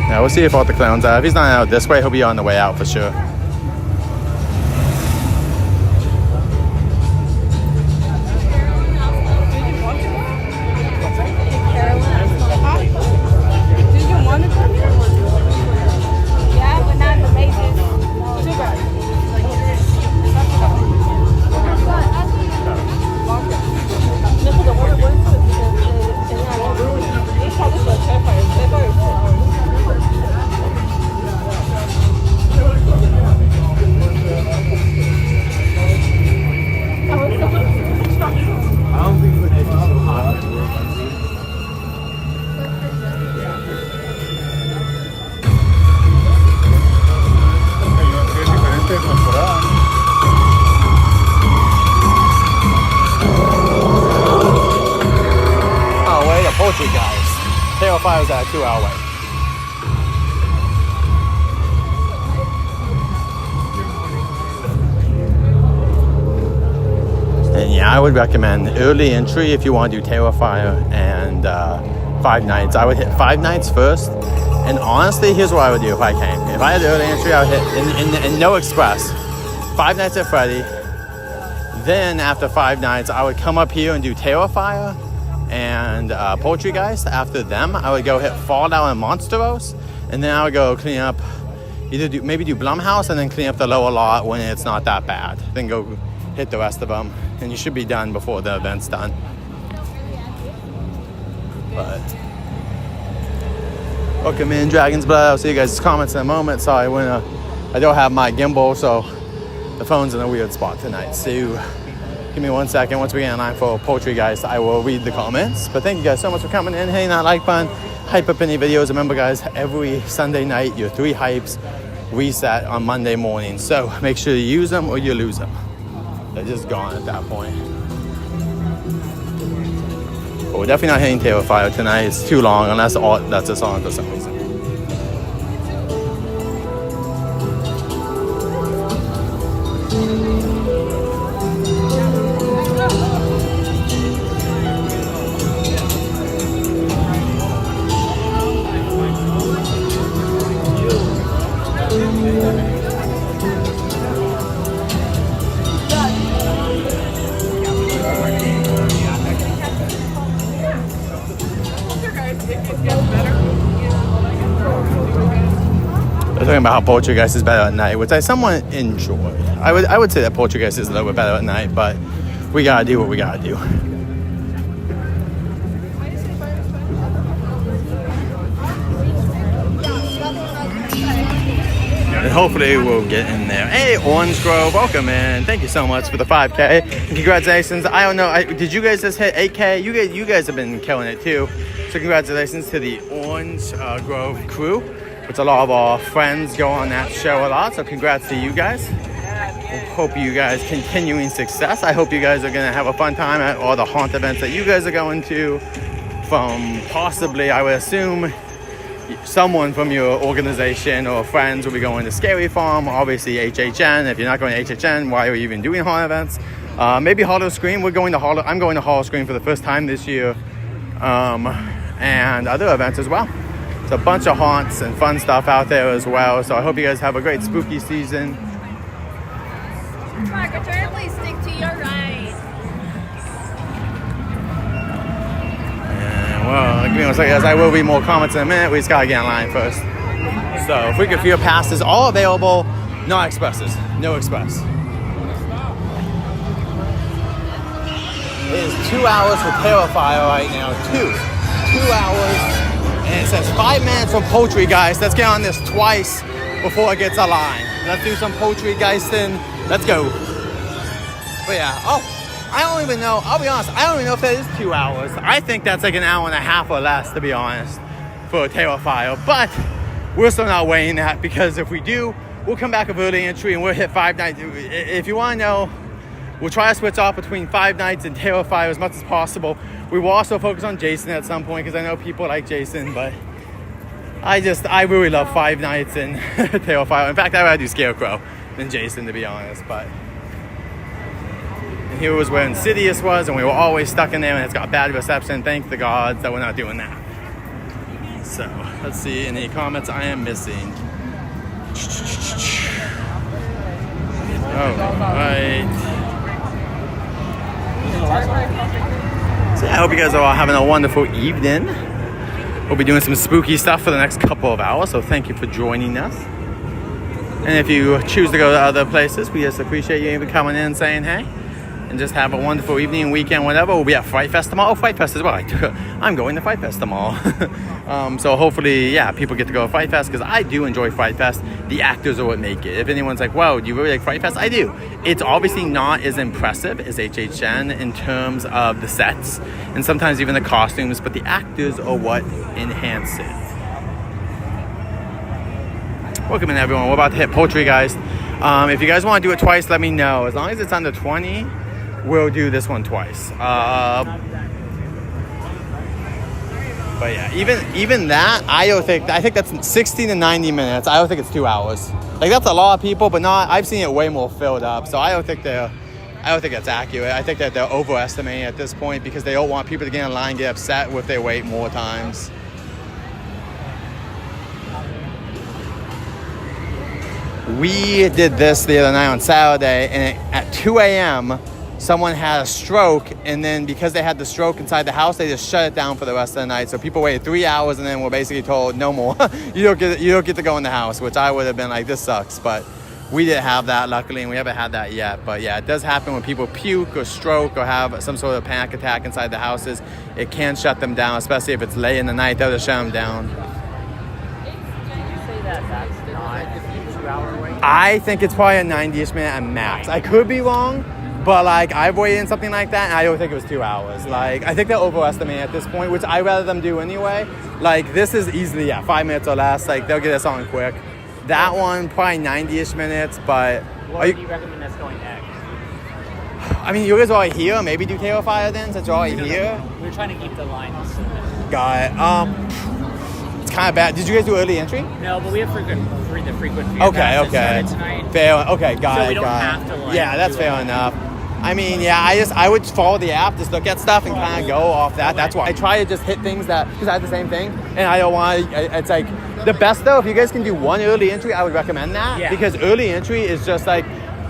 Now we'll see if all the clowns out. If he's not out this way, he'll be on the way out for sure. Poltergeist. Terrifier was at a 2-hour wait. And yeah, I would recommend early entry if you want to do Terrifier and 5 nights. I would hit 5 nights first. And honestly, here's what I would do if I came. If I had early entry, I would hit in no express 5 nights at Freddy. Then after 5 nights, I would come up here and do Terrifier and Poltergeist. After them, I would go hit Fallout and Monsteros, and then I would go clean up, maybe do Blumhouse, and then clean up the lower lot when it's not that bad. Then go hit the rest of them, and you should be done before the event's done. But welcome in, Dragon's Blood. I'll see you guys' comments in a moment. Sorry, I don't have my gimbal, so the phone's in a weird spot tonight. So give me 1 second. Once we get in line for Poltergeist, I will read the comments. But thank you guys so much for coming in, hitting that like button, hype up any videos. Remember, guys, every Sunday night, your 3 hypes reset on Monday morning. So make sure you use them or you lose them. They're just gone at that point. But we're definitely not hitting Terrifier tonight. It's too long, unless that's a song for some reason. We're talking about how Poltergeist is better at night, which I somewhat enjoy. I would say that Poltergeist is a little bit better at night, but we gotta do what we gotta do. And hopefully we'll get in there. Hey, Orange Grove, welcome in. Thank you so much for the 5K. And congratulations. I don't know, did you guys just hit 8K? You guys have been killing it too. So congratulations to the Orange Grove crew, which a lot of our friends go on that show a lot. So congrats to you guys. Hope you guys continuing success. I hope you guys are going to have a fun time at all the haunt events that you guys are going to. From possibly, I would assume, someone from your organization or friends will be going to Scary Farm, obviously HHN. If you're not going to HHN, why are you even doing haunt events? Maybe Hollow Scream. I'm going to Hollow Scream for the first time this year, and other events as well. It's a bunch of haunts and fun stuff out there as well. So I hope you guys have a great spooky season. Margaret, please stick to your right. Well, give me a second, I will read more comments in a minute. We just gotta get in line first. So, Frequent Fear passes all available, no expresses, no express. It is 2 hours for Terrifier right now, 2 hours, and it says 5 minutes from Poltergeist. Let's get on this twice before it gets a line. Let's do some Poltergeisting. Let's go. But yeah, I don't even know. I'll be honest. I don't even know if that is 2 hours. I think that's like an hour and a half or less, to be honest, for a Terrifier. But we're still not weighing that, because if we do, we'll come back with early entry and we'll hit 5 nights. If you want to know, we'll try to switch off between 5 nights and Terrifier as much as possible. We will also focus on Jason at some point, because I know people like Jason, but I really love 5 nights and Terrifier. In fact, I'd rather do Scarecrow than Jason, to be honest, but. And here was where Insidious was, and we were always stuck in there, and it's got bad reception. Thank the gods that we're not doing that. So, let's see any comments I am missing. Alright. So yeah, I hope you guys are all having a wonderful evening. We'll be doing some spooky stuff for the next couple of hours, so thank you for joining us. And if you choose to go to other places, we just appreciate you even coming in and saying hey. And just have a wonderful evening, weekend, whatever. We'll be at Fright Fest tomorrow. Oh, Fright Fest as well. I'm going to Fright Fest tomorrow. So hopefully, yeah, people get to go to Fright Fest, because I do enjoy Fright Fest. The actors are what make it. If anyone's like, wow, do you really like Fright Fest? I do. It's obviously not as impressive as HHN in terms of the sets and sometimes even the costumes, but the actors are what enhance it. Welcome in, everyone. We're about to hit Poltergeist. If you guys want to do it twice, let me know. As long as it's under 20, we'll do this one twice. But yeah, even that, I think that's 60 to 90 minutes. I don't think it's 2 hours. Like, that's a lot of people, but not. I've seen it way more filled up, so I don't think that's accurate. I think that they're overestimating at this point, because they don't want people to get in line, get upset if they wait more times. We did this the other night on Saturday, and at 2 a.m., someone had a stroke, and then because they had the stroke inside the house, they just shut it down for the rest of the night. So people waited 3 hours, and then were basically told, no more. you don't get to go in the house, which I would have been like, this sucks. But we didn't have that, luckily, and we haven't had that yet. But yeah, it does happen when people puke or stroke or have some sort of panic attack inside the houses. It can shut them down, especially if it's late in the night. They'll just shut them down. Did you say that's not a 2 hour wait? I think it's probably a 90-ish minute at max. I could be wrong. But, like, I've waited in something like that, and I don't think it was 2 hours. Like, I think they're overestimating at this point, which I'd rather them do anyway. Like, this is easily, 5 minutes or less. Like, they'll get us on quick. That one, probably 90-ish minutes, but... What do you recommend us going next? I mean, you guys are already here. Maybe do Terrifier then, since you're already here. We're trying to keep the lines. Got it. It's kind of bad. Did you guys do early entry? No, but we have the frequent fear Okay. Tonight. Fair. Okay, got it. So we don't have to, like... Yeah, that's fair enough. I mean, yeah, I would follow the app, just look at stuff and kind of go off that. That's why I try to just hit things that, because I have the same thing, and I don't want to, it's like, the best though, if you guys can do one early entry, I would recommend that. Yeah. Because early entry is just like,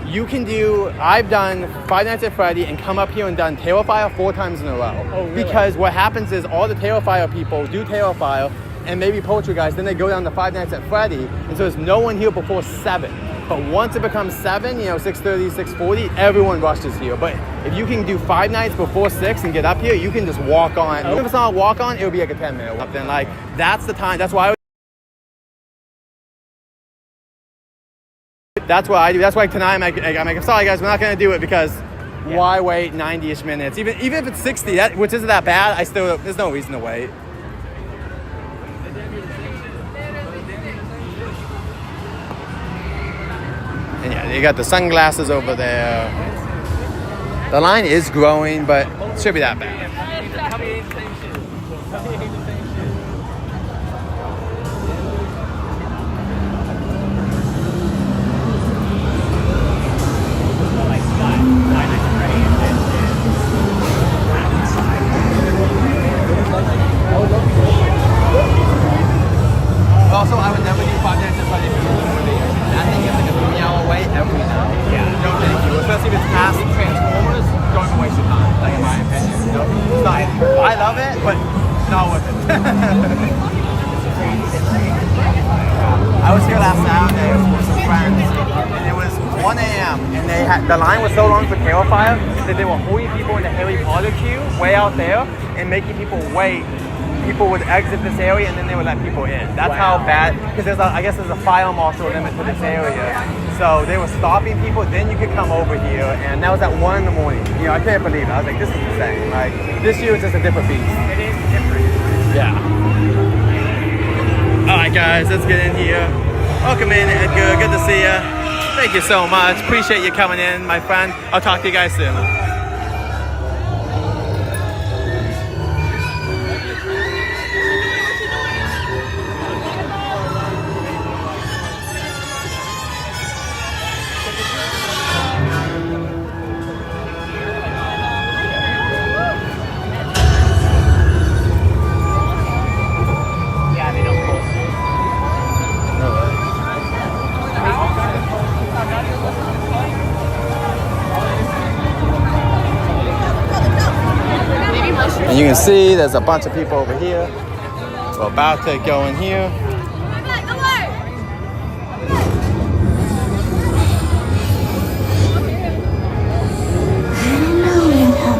you can do, I've done Five Nights at Freddy and come up here and done Terrifier 4 times in a row. Oh, really? Because what happens is all the Terrifier people do Terrifier, and maybe Poltergeist. Then they go down to 5 Nights at Freddy, and so there's no one here before 7. But once it becomes 7, 6:30, 6:40, everyone rushes here. But if you can do 5 nights before 6 and get up here, you can just walk on. Even if it's not a walk on, it would be like a 10-minute walk. Then that's the time. That's why. That's what I do. That's why tonight I'm like, sorry guys, we're not gonna do it because why wait 90-ish minutes? Even if it's 60, which isn't that bad. There's no reason to wait. And yeah, you got the sunglasses over there. The line is growing, but it should be that bad. Also, I would never do 5 Nights at Freddy's before the year. That thing is like a 3-hour wait every night. Yeah. No, thank you. Especially if it's past Transformers, don't even waste your time. Like in my opinion. No, it's not. I love it, but not worth it. I was here last Saturday with some friends, and it was 1 a.m. and the line was so long for Terrifier that they were holding people in the Harry Potter queue way out there and making people wait. People would exit this area and then they would let people in. That's how bad, because I guess there's a fire marshal limit to this area. So they were stopping people, then you could come over here, and that was at 1 in the morning. I can't believe it. I was like, this is insane. Like, this year is just a different beast. It is different. Yeah. All right, guys, let's get in here. Welcome in, Edgar. Good to see you. Thank you so much. Appreciate you coming in, my friend. I'll talk to you guys soon. And you can see there's a bunch of people over here. We're about to go in here.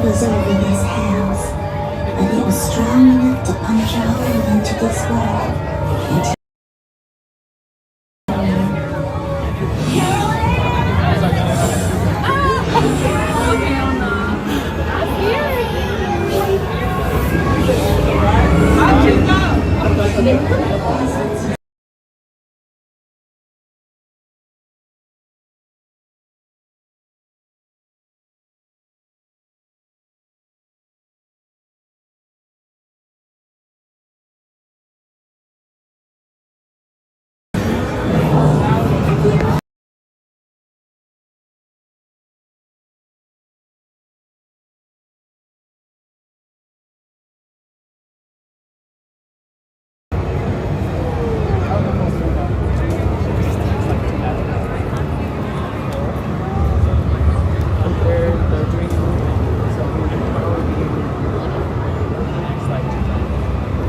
Was over this house, but it was strong enough to punch a hole into this wall.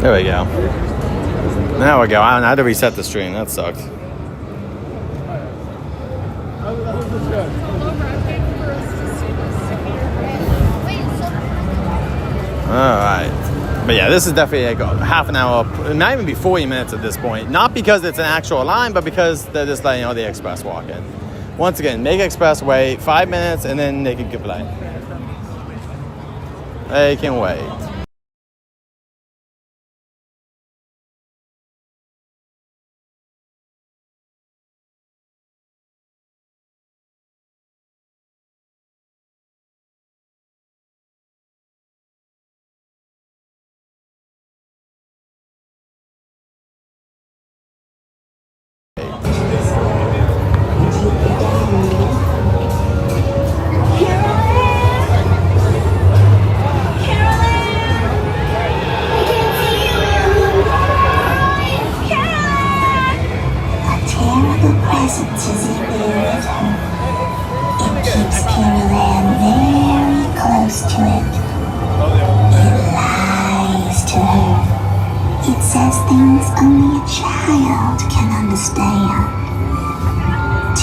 There we go. Now we go. I had to reset the stream. That sucked. Alright. But yeah, this is definitely like half an hour, it might even be 40 minutes at this point. Not because it's an actual line, but because they're just letting the express walk in. Once again, make express wait 5 minutes and then they can give play. They can wait.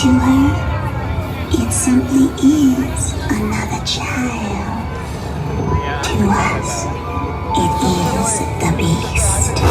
To her, it simply is another child. To us, it is the beast.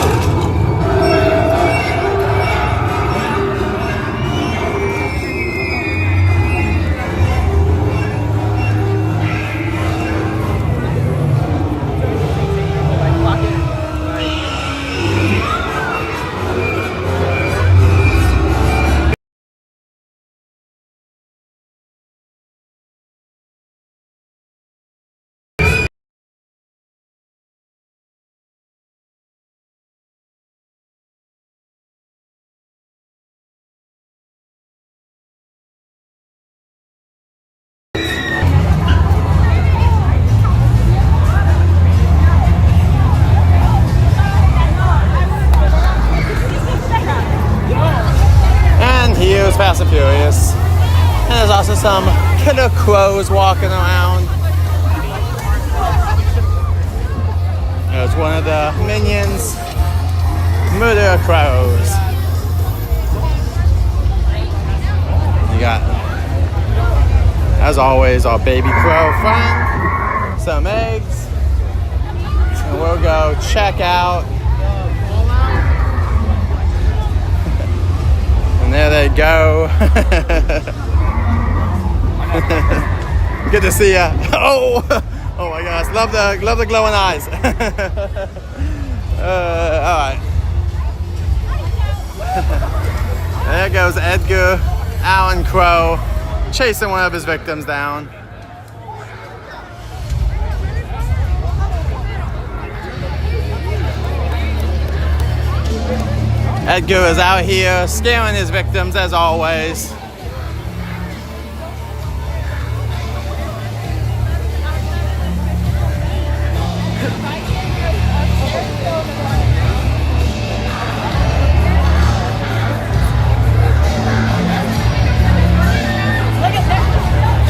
And here's Fast and Furious. And there's also some killer crows walking around. There's one of the minions, murder crows. You got, as always, our baby crow friend, some eggs, and we'll go check out. And there they go. Good to see ya. Oh my gosh, love the glowing eyes. All right. There goes Edgar Allan Crow chasing one of his victims down. Edgar is out here scaring his victims as always.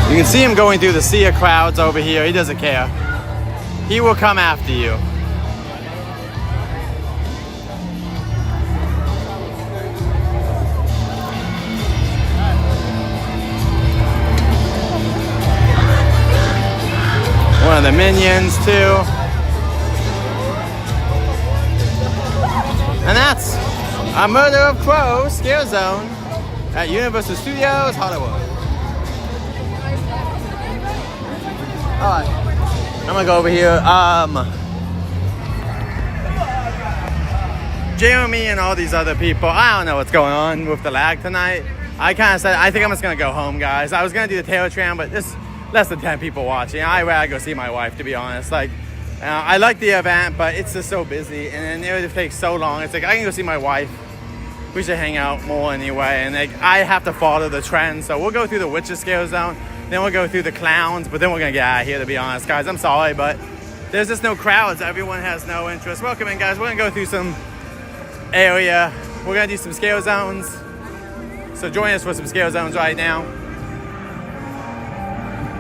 You can see him going through the sea of crowds over here. He doesn't care. He will come after you. One of the minions too. And that's a Murder of Crows Scare Zone at Universal Studios Hollywood. Alright, I'm gonna go over here. Jeremy and all these other people, I don't know what's going on with the lag tonight. I kind of said, I think I'm just gonna go home, guys. I was gonna do the Taylor Tram, but there's less than 10 people watching. I'd rather go see my wife, to be honest. Like, I like the event, but it's just so busy, and then it would take so long. It's like, I can go see my wife. We should hang out more anyway, and like, I have to follow the trend, so we'll go through the Witches Scare Zone, then we'll go through the clowns, but then we're gonna get out of here, to be honest, guys. I'm sorry, but there's just no crowds. Everyone has no interest. Welcome in, guys. We're gonna go through some area. We're gonna do some scare zones. So join us for some scare zones right now.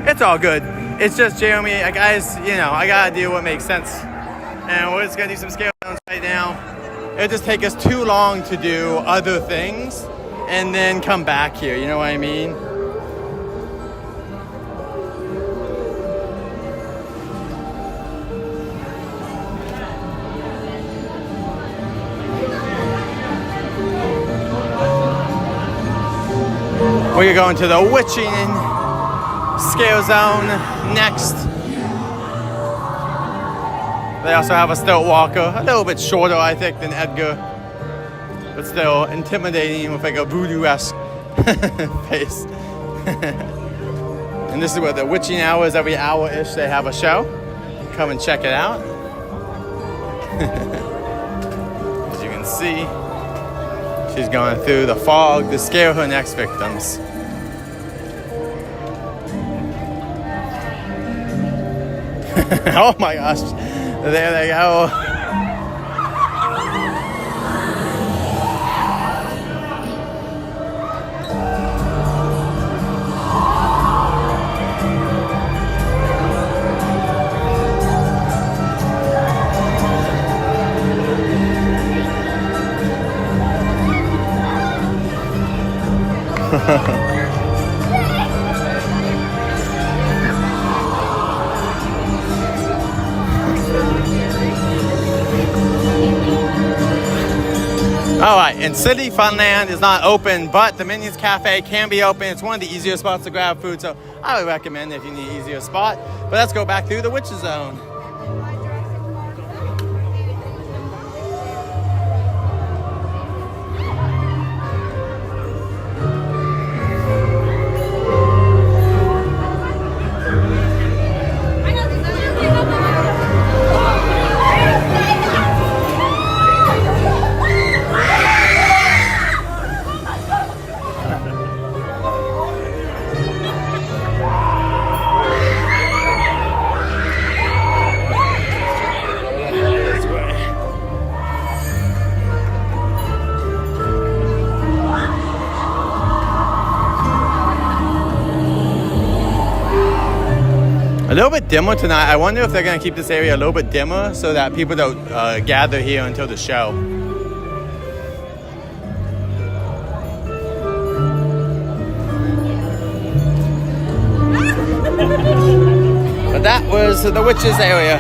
It's all good. It's just Jeremy. Guys, you know, I gotta do what makes sense. And we're just gonna do some scare zones right now. It'll just take us too long to do other things and then come back here, you know what I mean? We're going to the Witching Scare Zone next. They also have a stilt walker, a little bit shorter, I think, than Edgar, but still intimidating with like a voodoo-esque face. And this is where the witching hour is. Every hour-ish they have a show. Come and check it out. As you can see, she's going through the fog to scare her next victims. Oh my gosh, there they go. All right, and City Funland is not open, but the Minions Cafe can be open. It's one of the easier spots to grab food, so I would recommend if you need an easier spot. But let's go back through the Witches Zone. A little bit dimmer tonight. I wonder if they're going to keep this area a little bit dimmer so that people don't gather here until the show. But that was the Witches area.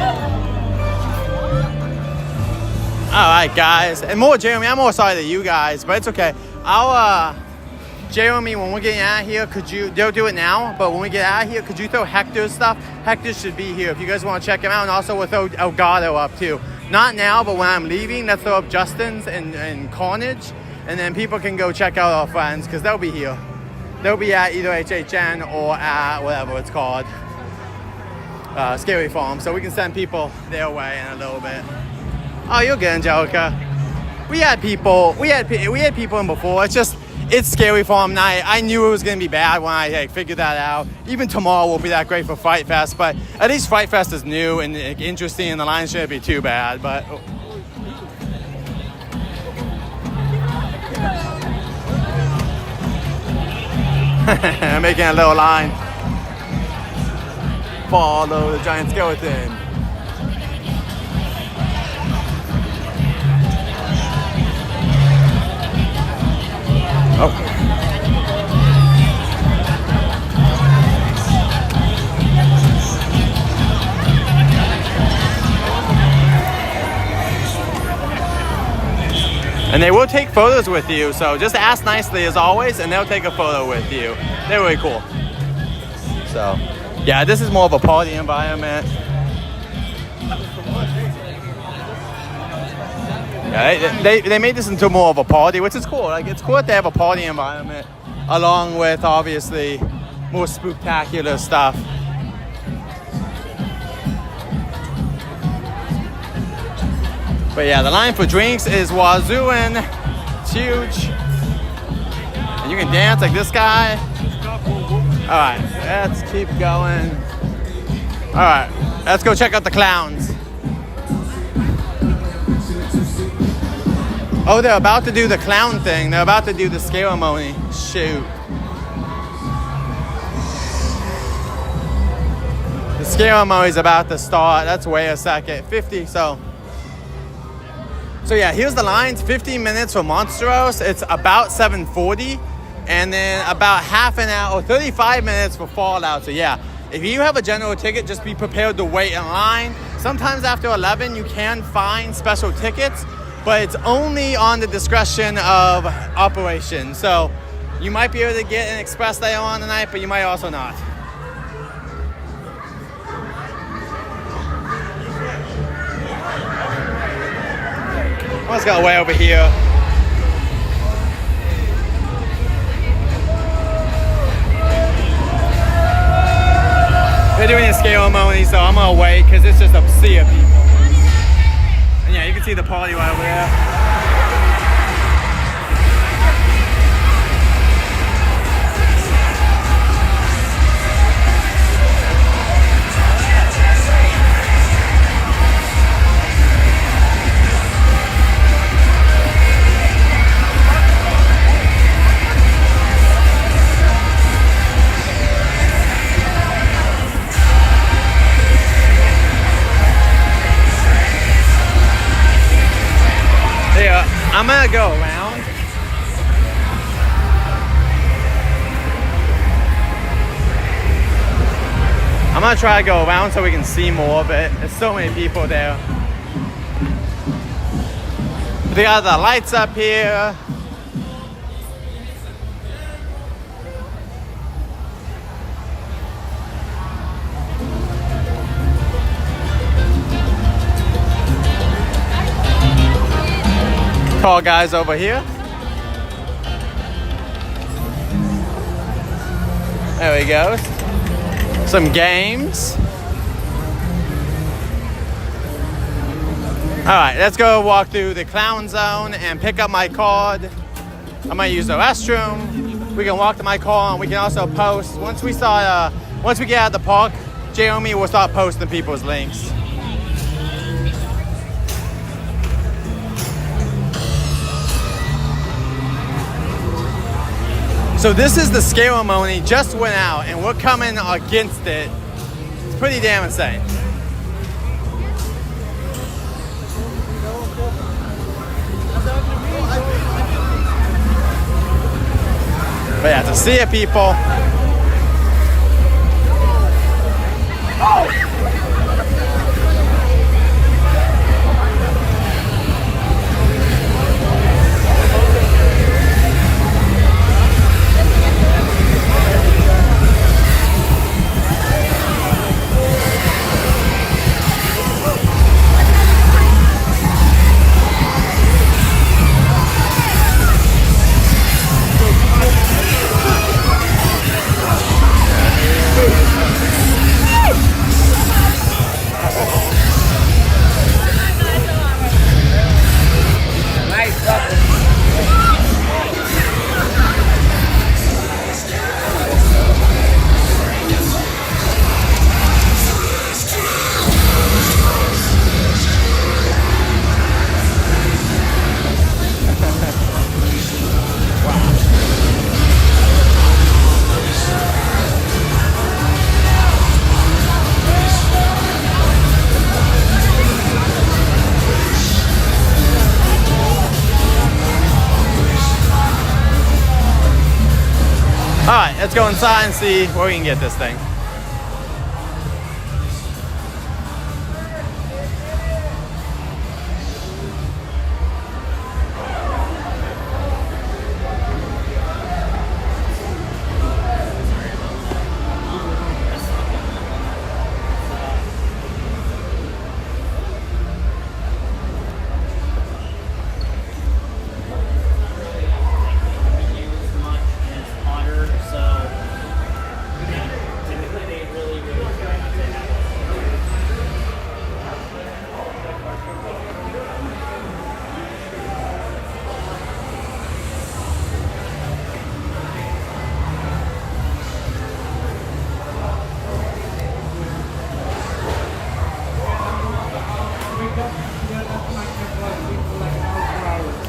Alright guys, and more Jeremy, I'm more sorry than you guys, but it's okay. Jeremy, when we're getting out of here, they'll do it now, but when we get out of here, could you throw Hector's stuff? Hector should be here if you guys want to check him out, and also we'll throw Elgato up too. Not now, but when I'm leaving, let's throw up Justin's and Carnage, and then people can go check out our friends, because they'll be here. They'll be at either HHN or at whatever it's called, Scary Farm, so we can send people their way in a little bit. Oh, you're good, Angelica. We had people in before. It's Scary Farm night. I knew it was going to be bad when I figured that out. Even tomorrow won't be that great for Fright Fest, but at least Fright Fest is new and interesting, and the line shouldn't be too bad. But I'm making a little line. Follow the giant skeleton. Oh. And they will take photos with you, so just ask nicely as always, and they'll take a photo with you. They're really cool. So, yeah, this is more of a party environment. Yeah, they made this into more of a party, which is cool. Like, it's cool that they have a party environment along with obviously more spooktacular stuff. But yeah, the line for drinks is wazooing. It's huge. And you can dance like this guy. Alright, let's keep going. Alright, let's go check out the clowns. Oh, they're about to do the clown thing. They're about to do the ceremony. Shoot. The ceremony's about to start. Let's wait a second. 50, so yeah, here's the lines. 15 minutes for Monstros. It's about 7:40. And then about half an hour or 35 minutes for Fallout. So yeah, if you have a general ticket, just be prepared to wait in line. Sometimes after 11, you can find special tickets, but it's only on the discretion of operation. So you might be able to get an express later on tonight, but you might also not. Let's go way over here. They're doing a ceremony, so I'm gonna wait because it's just a sea of people. And yeah, you can see the party right over there. I'm gonna go around. I'm gonna try to go around so we can see more of it. There's so many people there. They got the lights up here. Tall guys over here. There we go. Some games. Alright, let's go walk through the clown zone and pick up my card. I'm gonna use the restroom. We can walk to my car and we can also post. Once we get out of the park, Jeremy will start posting people's links. So this is the ceremony, just went out and we're coming against it. It's pretty damn insane. But yeah, to see it, people. Alright, let's go inside and see where we can get this thing.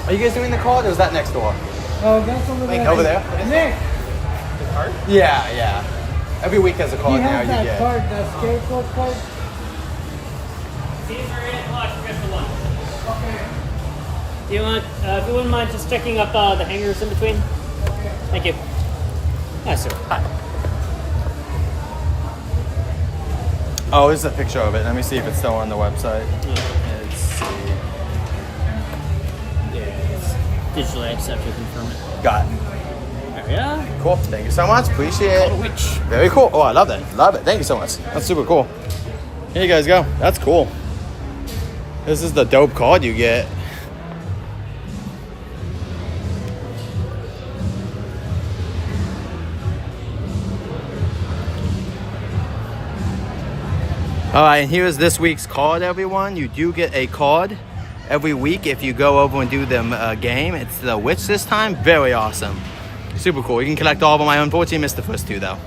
Are you guys doing the card or is that next door? Oh, that's over there. Like over there? Nick! The card? Yeah, yeah. Every week has a card You now have you that get. card, that scarecrow card? See you for 8 o'clock, press the 1. Okay. Do you want, if you wouldn't mind just checking up the hangers in between? Okay. Thank you. Hi, sir. Hi. Oh, this is a picture of it. Let me see if it's still on the website. Let's see. Digitally accept to confirm it. Got it. There we are. Cool. Thank you so much. Appreciate it. Witch. Very cool. Oh, I love that. Love it. Thank you so much. That's super cool. Here you guys go. That's cool. This is the dope card you get. All right, and here's this week's card, everyone. You do get a card every week if you go over and do the game. It's the witch this time. Very awesome. Super cool. You can collect all of them. I unfortunately missed the first two, though.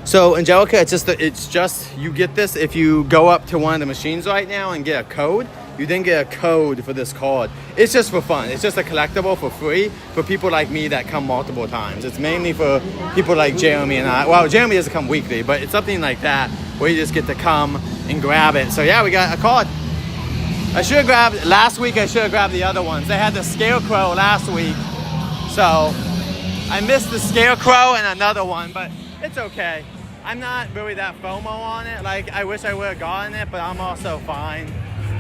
So, Angelica, it's just you get this if you go up to one of the machines right now and get a code. You then get a code for this card. It's just for fun. It's just a collectible for free for people like me that come multiple times. It's mainly for people like Jeremy and I. Well, Jeremy doesn't come weekly, but it's something like that where you just get to come and grab it. So yeah, we got a card. Last week I should have grabbed the other ones. They had the Scarecrow last week. So I missed the Scarecrow and another one, but it's okay. I'm not really that FOMO on it. Like, I wish I would have gotten it, but I'm also fine.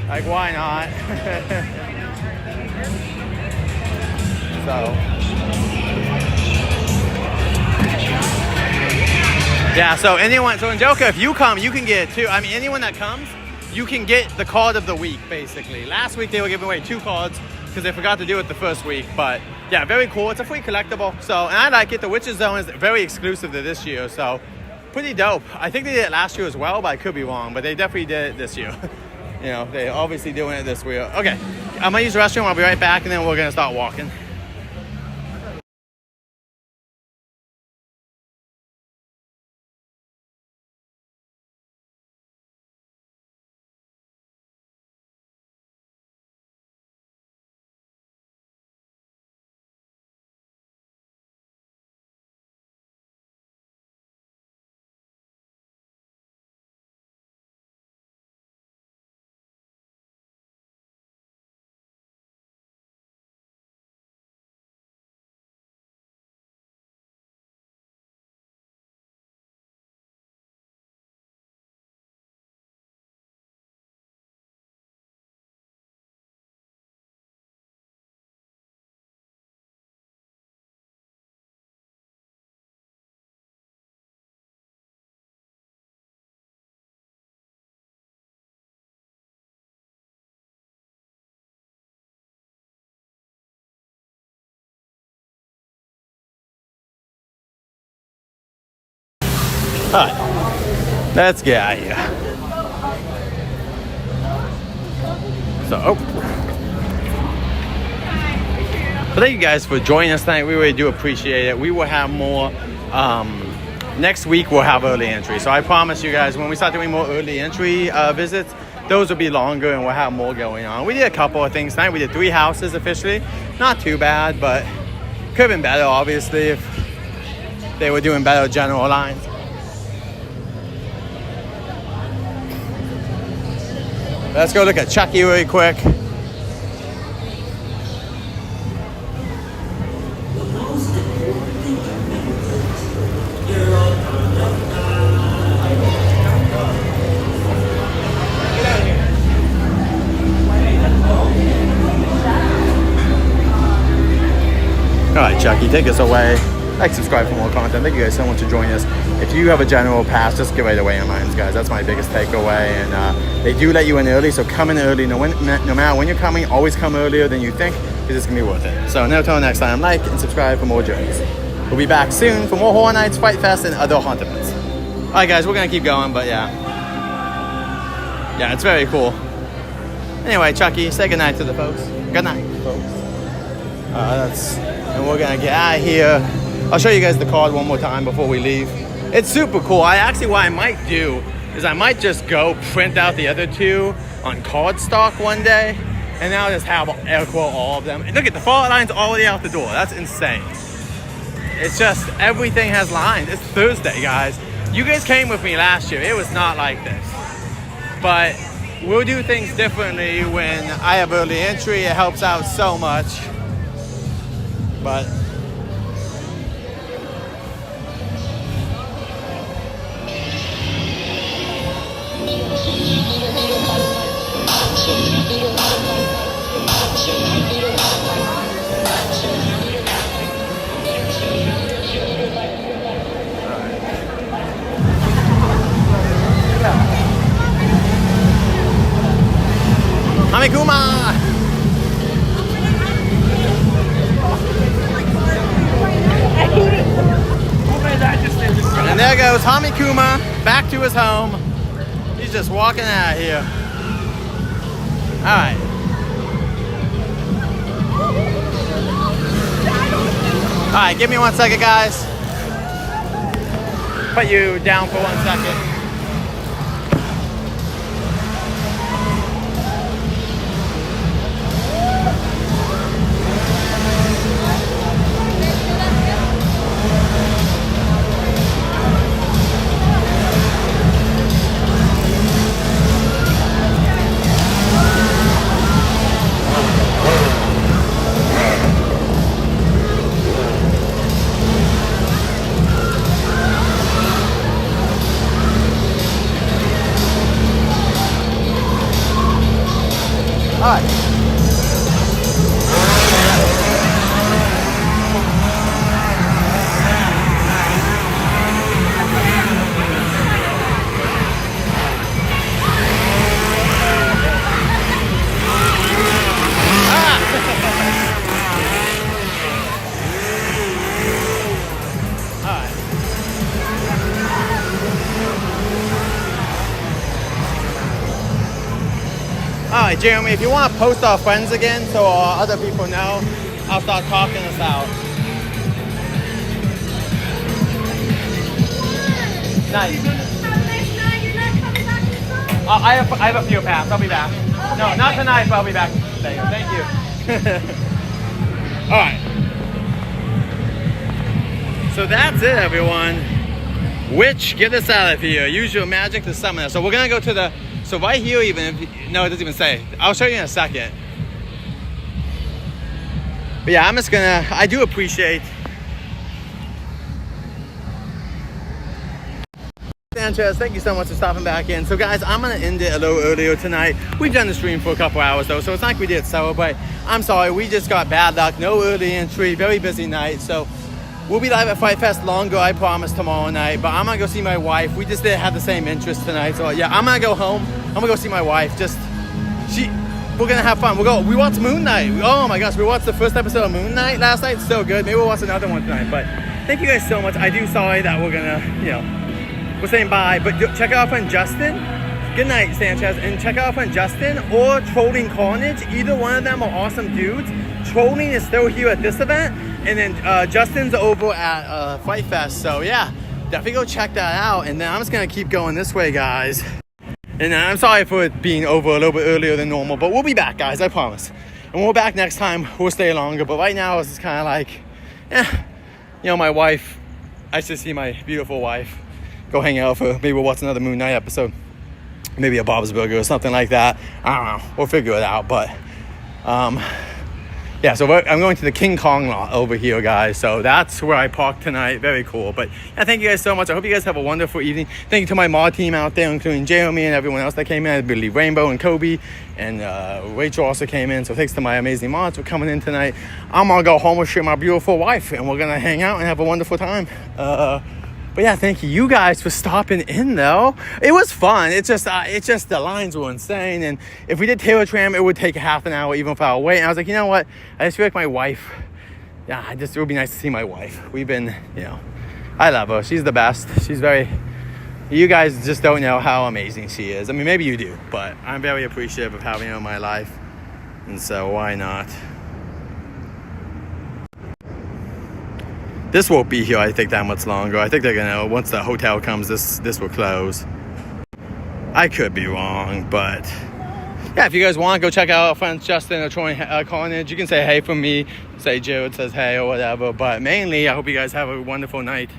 Like, why not? So. Yeah, so anyone, so in Joker, if you come, you can get two. I mean, anyone that comes, you can get the card of the week, basically. Last week, they were giving away 2 cards because they forgot to do it the first week. But yeah, very cool. It's a free collectible. So, and I like it. The Witches Zone is very exclusive to this year. So, pretty dope. I think they did it last year as well, but I could be wrong. But they definitely did it this year. You know, they're obviously doing it this year. Okay, I'm going to use the restroom. I'll be right back, and then we're going to start walking. All right, let's get out of here. So, thank you guys for joining us tonight. We really do appreciate it. We will have more. Next week, we'll have early entry. So I promise you guys, when we start doing more early entry visits, those will be longer and we'll have more going on. We did a couple of things tonight. We did 3 houses officially. Not too bad, but could have been better, obviously, if they were doing better general lines. Let's go look at Chucky really quick. Alright, Chucky, take us away. Like, subscribe for more content. Thank you guys so much for joining us. If you have a general pass, just give it away on mine, guys. That's my biggest takeaway. And they do let you in early, so come in early. No matter when you're coming, always come earlier than you think, because it's going to be worth it. So until next time, like and subscribe for more journeys. We'll be back soon for more Horror Nights, Fright Fest, and other haunted events. Alright, guys, we're going to keep going, but yeah. Yeah, it's very cool. Anyway, Chucky, say goodnight to the folks. Good night, folks. And we're going to get out of here. I'll show you guys the card one more time before we leave. It's super cool. What I might do is I might just go print out the other 2 on cardstock one day, and then I'll just have air quote all of them. And look at the fault lines already out the door. That's insane. It's just everything has lines. It's Thursday, guys. You guys came with me last year. It was not like this. But we'll do things differently when I have early entry. It helps out so much. But Hamikuma! And there goes Hamikuma back to his home. He's just walking out of here. Alright. Alright, give me 1 second, guys. Put you down for 1 second. Alright. Alright, Jeremy, if you want to post our friends again so other people know, I'll start talking us out. Nice. I have a few past. I'll be back. No, not tonight, but I'll be back later. Thank you. Alright. So that's it, everyone. Witch, get us out of here. Use your magic to summon us. So we're going to go to the... So right here, even if... No, it doesn't even say. I'll show you in a second. But yeah, I'm just going to... I do appreciate... Sanchez, thank you so much for stopping back in. So guys, I'm going to end it a little earlier tonight. We've done the stream for a couple hours though, so it's not like we did celebrate. I'm sorry, we just got bad luck. No early entry, very busy night. So we'll be live at Fight Fest longer, I promise, tomorrow night. But I'm going to go see my wife. We just didn't have the same interest tonight. So yeah, I'm going to go home. I'm going to go see my wife. We're going to have fun. We watched Moon Knight. Oh my gosh, we watched the first episode of Moon Knight last night. It's so good. Maybe we'll watch another one tonight. But thank you guys so much. I do sorry that we're going to, we're saying bye, but check out our friend Justin. Good night, Sanchez. And check out our friend Justin or Trolling Carnage. Either one of them are awesome dudes. Trolling is still here at this event. And then Justin's over at Fight Fest. So yeah, definitely go check that out. And then I'm just going to keep going this way, guys. And I'm sorry for it being over a little bit earlier than normal. But we'll be back, guys. I promise. And when we're back next time, we'll stay longer. But right now, it's just kind of like, my wife. I should see my beautiful wife. Go hang out for, maybe we'll watch another Moon Knight episode. Maybe a Bob's Burger or something like that. I don't know. We'll figure it out. But, yeah, so I'm going to the King Kong lot over here, guys. So that's where I parked tonight. Very cool. But, yeah, thank you guys so much. I hope you guys have a wonderful evening. Thank you to my mod team out there, including Jeremy and everyone else that came in. I believe Rainbow and Kobe and Rachel also came in. So thanks to my amazing mods for coming in tonight. I'm going to go home with my beautiful wife. And we're going to hang out and have a wonderful time. But yeah, thank you guys for stopping in though. It was fun. It's just the lines were insane. And if we did Taylor Tram, it would take a half an hour even if I wait. And I was like, you know what? I just feel like my wife. Yeah, it would be nice to see my wife. We've been, I love her. She's the best. She's very. You guys just don't know how amazing she is. I mean, maybe you do, but I'm very appreciative of having her in my life. And so why not? This won't be here, I think, that much longer. I think they're gonna, once the hotel comes, this will close. I could be wrong, but yeah, if you guys want, go check out our friends Justin or Troy Carnage. You can say hey from me, say Jared says hey or whatever. But mainly, I hope you guys have a wonderful night.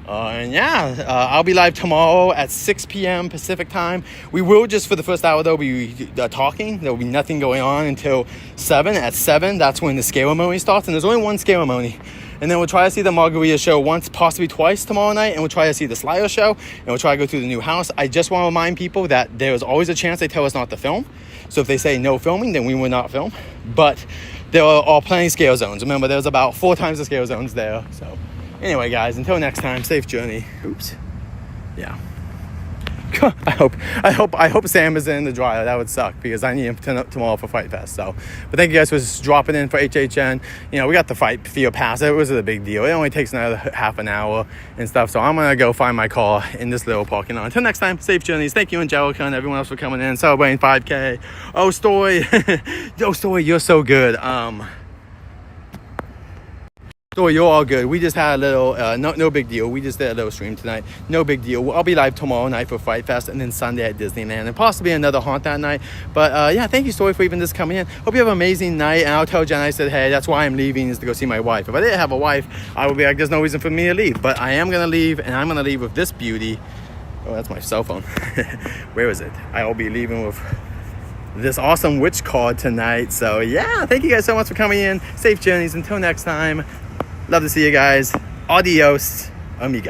And yeah, I'll be live tomorrow at 6 p.m. Pacific time. We will just for the first hour though be talking. There will be nothing going on until 7. At 7, that's when the ceremony starts, and there's only one ceremony. And then we'll try to see the Margarita show once, possibly twice tomorrow night. And we'll try to see the Slayer show. And we'll try to go through the new house. I just want to remind people that there is always a chance they tell us not to film. So if they say no filming, then we will not film. But there are plenty of scale zones. Remember, there's about 4 times the scale zones there. So anyway, guys, until next time, safe journey. Oops. Yeah. I hope Sam is in the dryer. That would suck because I need him tomorrow for Fight Fest. So, but thank you guys for dropping in for HHN. We got the Fight Field Pass. It was a big deal. It only takes another half an hour and stuff. So I'm gonna go find my car in this little parking lot. Until next time, safe journeys. Thank you, Angelica, and everyone else for coming in, celebrating 5K. Oh, Story, Story, you're so good. Story, you're all good. We just had a little, no big deal. We just did a little stream tonight. No big deal. I'll be live tomorrow night for Fight Fest and then Sunday at Disneyland and possibly another haunt that night. But yeah, thank you, Story, for even just coming in. Hope you have an amazing night. And I'll tell Jen, I said, hey, that's why I'm leaving is to go see my wife. If I didn't have a wife, I would be like, there's no reason for me to leave. But I am going to leave, and I'm going to leave with this beauty. Oh, that's my cell phone. Where is it? I will be leaving with this awesome witch card tonight. So yeah, thank you guys so much for coming in. Safe journeys. Until next time. Love to see you guys. Adios, amiga.